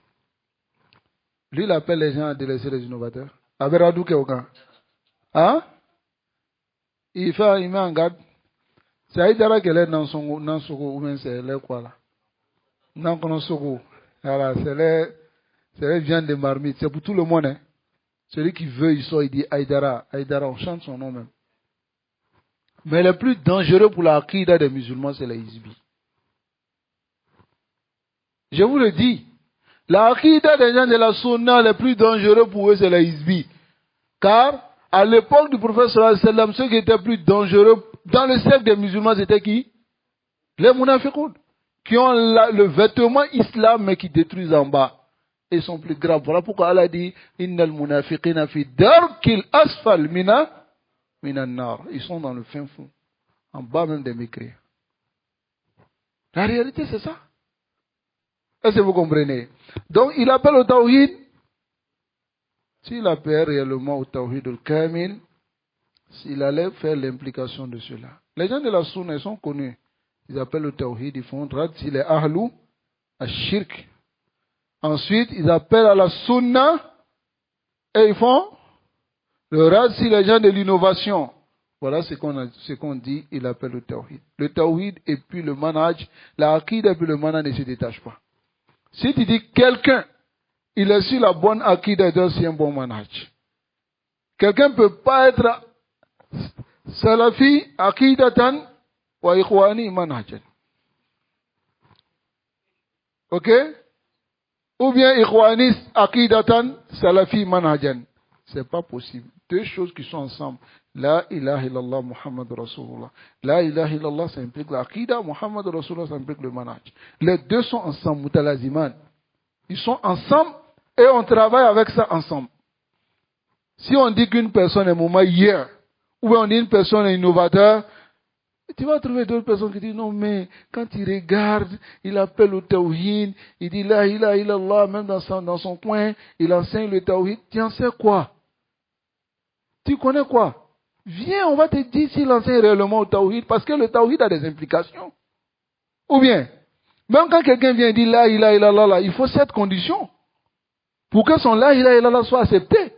Lui, il appelle les gens à délaisser les innovateurs. Aberadou Keokan. Hein? Il met en garde. C'est Aïdara qu'elle est dans son ou bien c'est les quoi là? Dans son voilà, c'est les viandes de marmite. C'est pour tout le monde. Hein? Celui qui veut, il sort, il dit Aïdara. Aïdara, on chante son nom même. Mais le plus dangereux pour la aqidah des musulmans, c'est les hizbis. Je vous le dis. La aqidah des gens de la sunna, le plus dangereux pour eux, c'est les hizbis. Car, à l'époque du prophète sallallahu alayhi wa sallam, ceux qui étaient plus dangereux dans le cercle des musulmans, c'était qui? Les munafiqoun. Qui ont le vêtement islam, mais qui détruisent en bas. Et ils sont plus graves. Voilà pourquoi Allah dit, Innal munafiqina fi darkil asfal minan nar. Ils sont dans le fin fond. en bas même des mécréants. La réalité, c'est ça. Est-ce que vous comprenez? Donc, il appelle au tawhid. S'il appelle réellement au tawhid al-kamil, s'il allait faire l'implication de cela. Les gens de la sunna, ils sont connus. Ils appellent au tawhid, ils font rad, s'il est ahlou, à-shirk. Ensuite, ils appellent à la sunna et ils font le rad, si les gens de l'innovation. Voilà ce qu'on dit, il appelle le tawhid. Le tawhid et puis le manhaj, la aqidah et puis le manhaj ne se détachent pas. Si tu dis quelqu'un, il est sur la bonne aqidah, c'est un bon manhaj. Quelqu'un ne peut pas être salafi aqidatan wa ikhwani manhajan. Ok? Ou bien ikhwani aqidatan salafi manhajan. C'est pas possible. Deux choses qui sont ensemble. La ilaha illallah Muhammad Rasulullah. La ilaha illallah, ça implique l'aqida. Muhammad Rasulullah, ça implique le manhaj. Les deux sont ensemble, mutalaziman. Ils sont ensemble et on travaille avec ça ensemble. Si on dit qu'une personne est mouma hier, ou bien on dit une personne est innovateur, tu vas trouver d'autres personnes qui disent non, mais quand il regarde, il appelle au tawhid, il dit la ilaha illallah, même dans son coin, il enseigne le tawhid. Tu en sais quoi? Tu connais quoi? Viens, on va te dire s'il enseigne réellement au tawhid, parce que le tawhid a des implications. Ou bien, même quand quelqu'un vient dire la ilaha illallah, il faut cette condition pour que son la ilaha illallah soit accepté.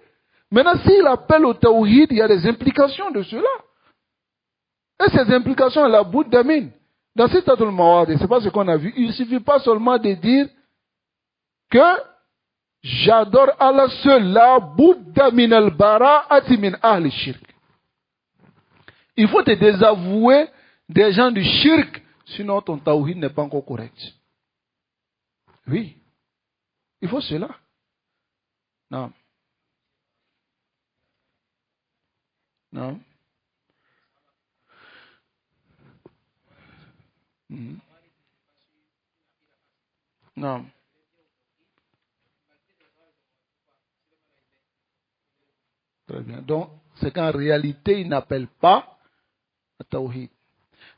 Maintenant, s'il appelle au tawhid, il y a des implications de cela. Et ces implications, la bout d'amin. Dans ce statut de Mawad, c'est pas ce qu'on a vu. Il ne suffit pas seulement de dire que j'adore Allah seul, la Bouddha min al-bara'ati min ahli shirk. Il faut te désavouer des gens du shirk, sinon ton tawhid n'est pas encore correct. Oui. Il faut cela. Non. Non. Non. Très bien. Donc, c'est qu'en réalité, il n'appelle pas à Tawhid.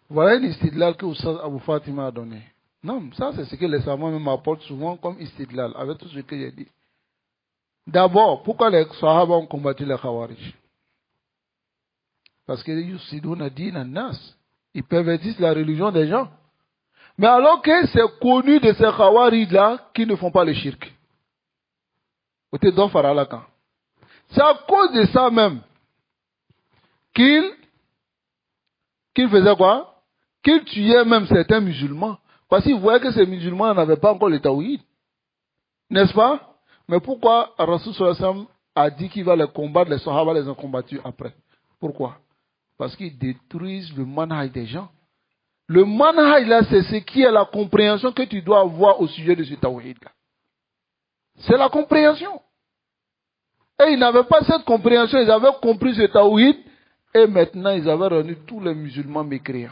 Voilà une istidlal que Oussad Abu Fatima a donné. Non, ça c'est ce que les savants même apportent souvent comme istidlal, avec tout ce que j'ai dit. D'abord, pourquoi les Sahaba ont combattu les Khawarij? Parce que Yusiduna din an-nas. Ils pervertissent la religion des gens. Mais alors que c'est connu de ces Khawarij-là qui ne font pas le shirk. C'est à cause de ça même qu'ils faisaient quoi? Qu'ils tuaient même certains musulmans. Parce qu'ils voyaient que ces musulmans n'avaient pas encore le tawhid. N'est-ce pas? Mais pourquoi Rasul sallallahu alayhi wa sallam a dit qu'il va les combattre, les Sahaba les ont combattus après? Pourquoi? Parce qu'ils détruisent le manhaj des gens. Le manhaj là, c'est ce qui est la compréhension que tu dois avoir au sujet de ce tawhid là. C'est la compréhension. Et ils n'avaient pas cette compréhension, ils avaient compris ce tawhid, et maintenant ils avaient rendu tous les musulmans mécréants.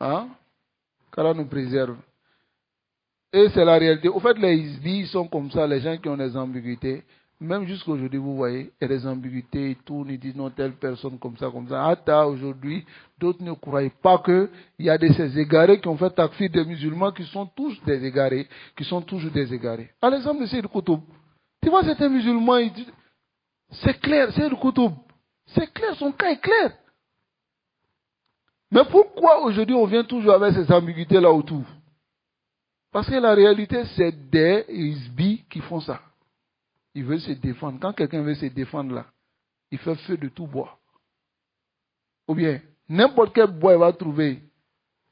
Hein? Qu'Allah nous préserve. Et c'est la réalité. Au fait, les hizbis sont comme ça, les gens qui ont des ambiguïtés. Même jusqu'à aujourd'hui, vous voyez, il y a des ambiguïtés, ils tournent, ils disent non, telle personne comme ça, comme ça. Hatta aujourd'hui, d'autres ne croient pas qu'il y a de ces égarés qui ont fait takfir des musulmans qui sont tous des égarés, qui sont toujours des égarés. À l'exemple de Seyd Qutb. Tu vois, c'est un musulman, il dit, c'est clair, Seyd Qutb. C'est clair, son cas est clair. Mais pourquoi aujourd'hui on vient toujours avec ces ambiguïtés là autour? Parce que la réalité, c'est des hizbis qui font ça. Ils veulent se défendre. Quand quelqu'un veut se défendre là, il fait feu de tout bois. Ou bien, n'importe quel bois il va trouver.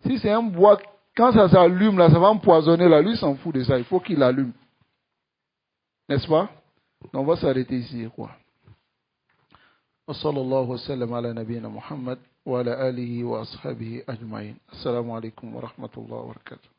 Si c'est un bois, quand ça s'allume là, ça va empoisonner là, lui s'en fout de ça. Il faut qu'il allume. N'est-ce pas? Donc on va s'arrêter ici, quoi. وصلى الله وسلم على نبينا محمد وعلى آله وأصحابه أجمعين. السلام عليكم ورحمة الله وبركاته.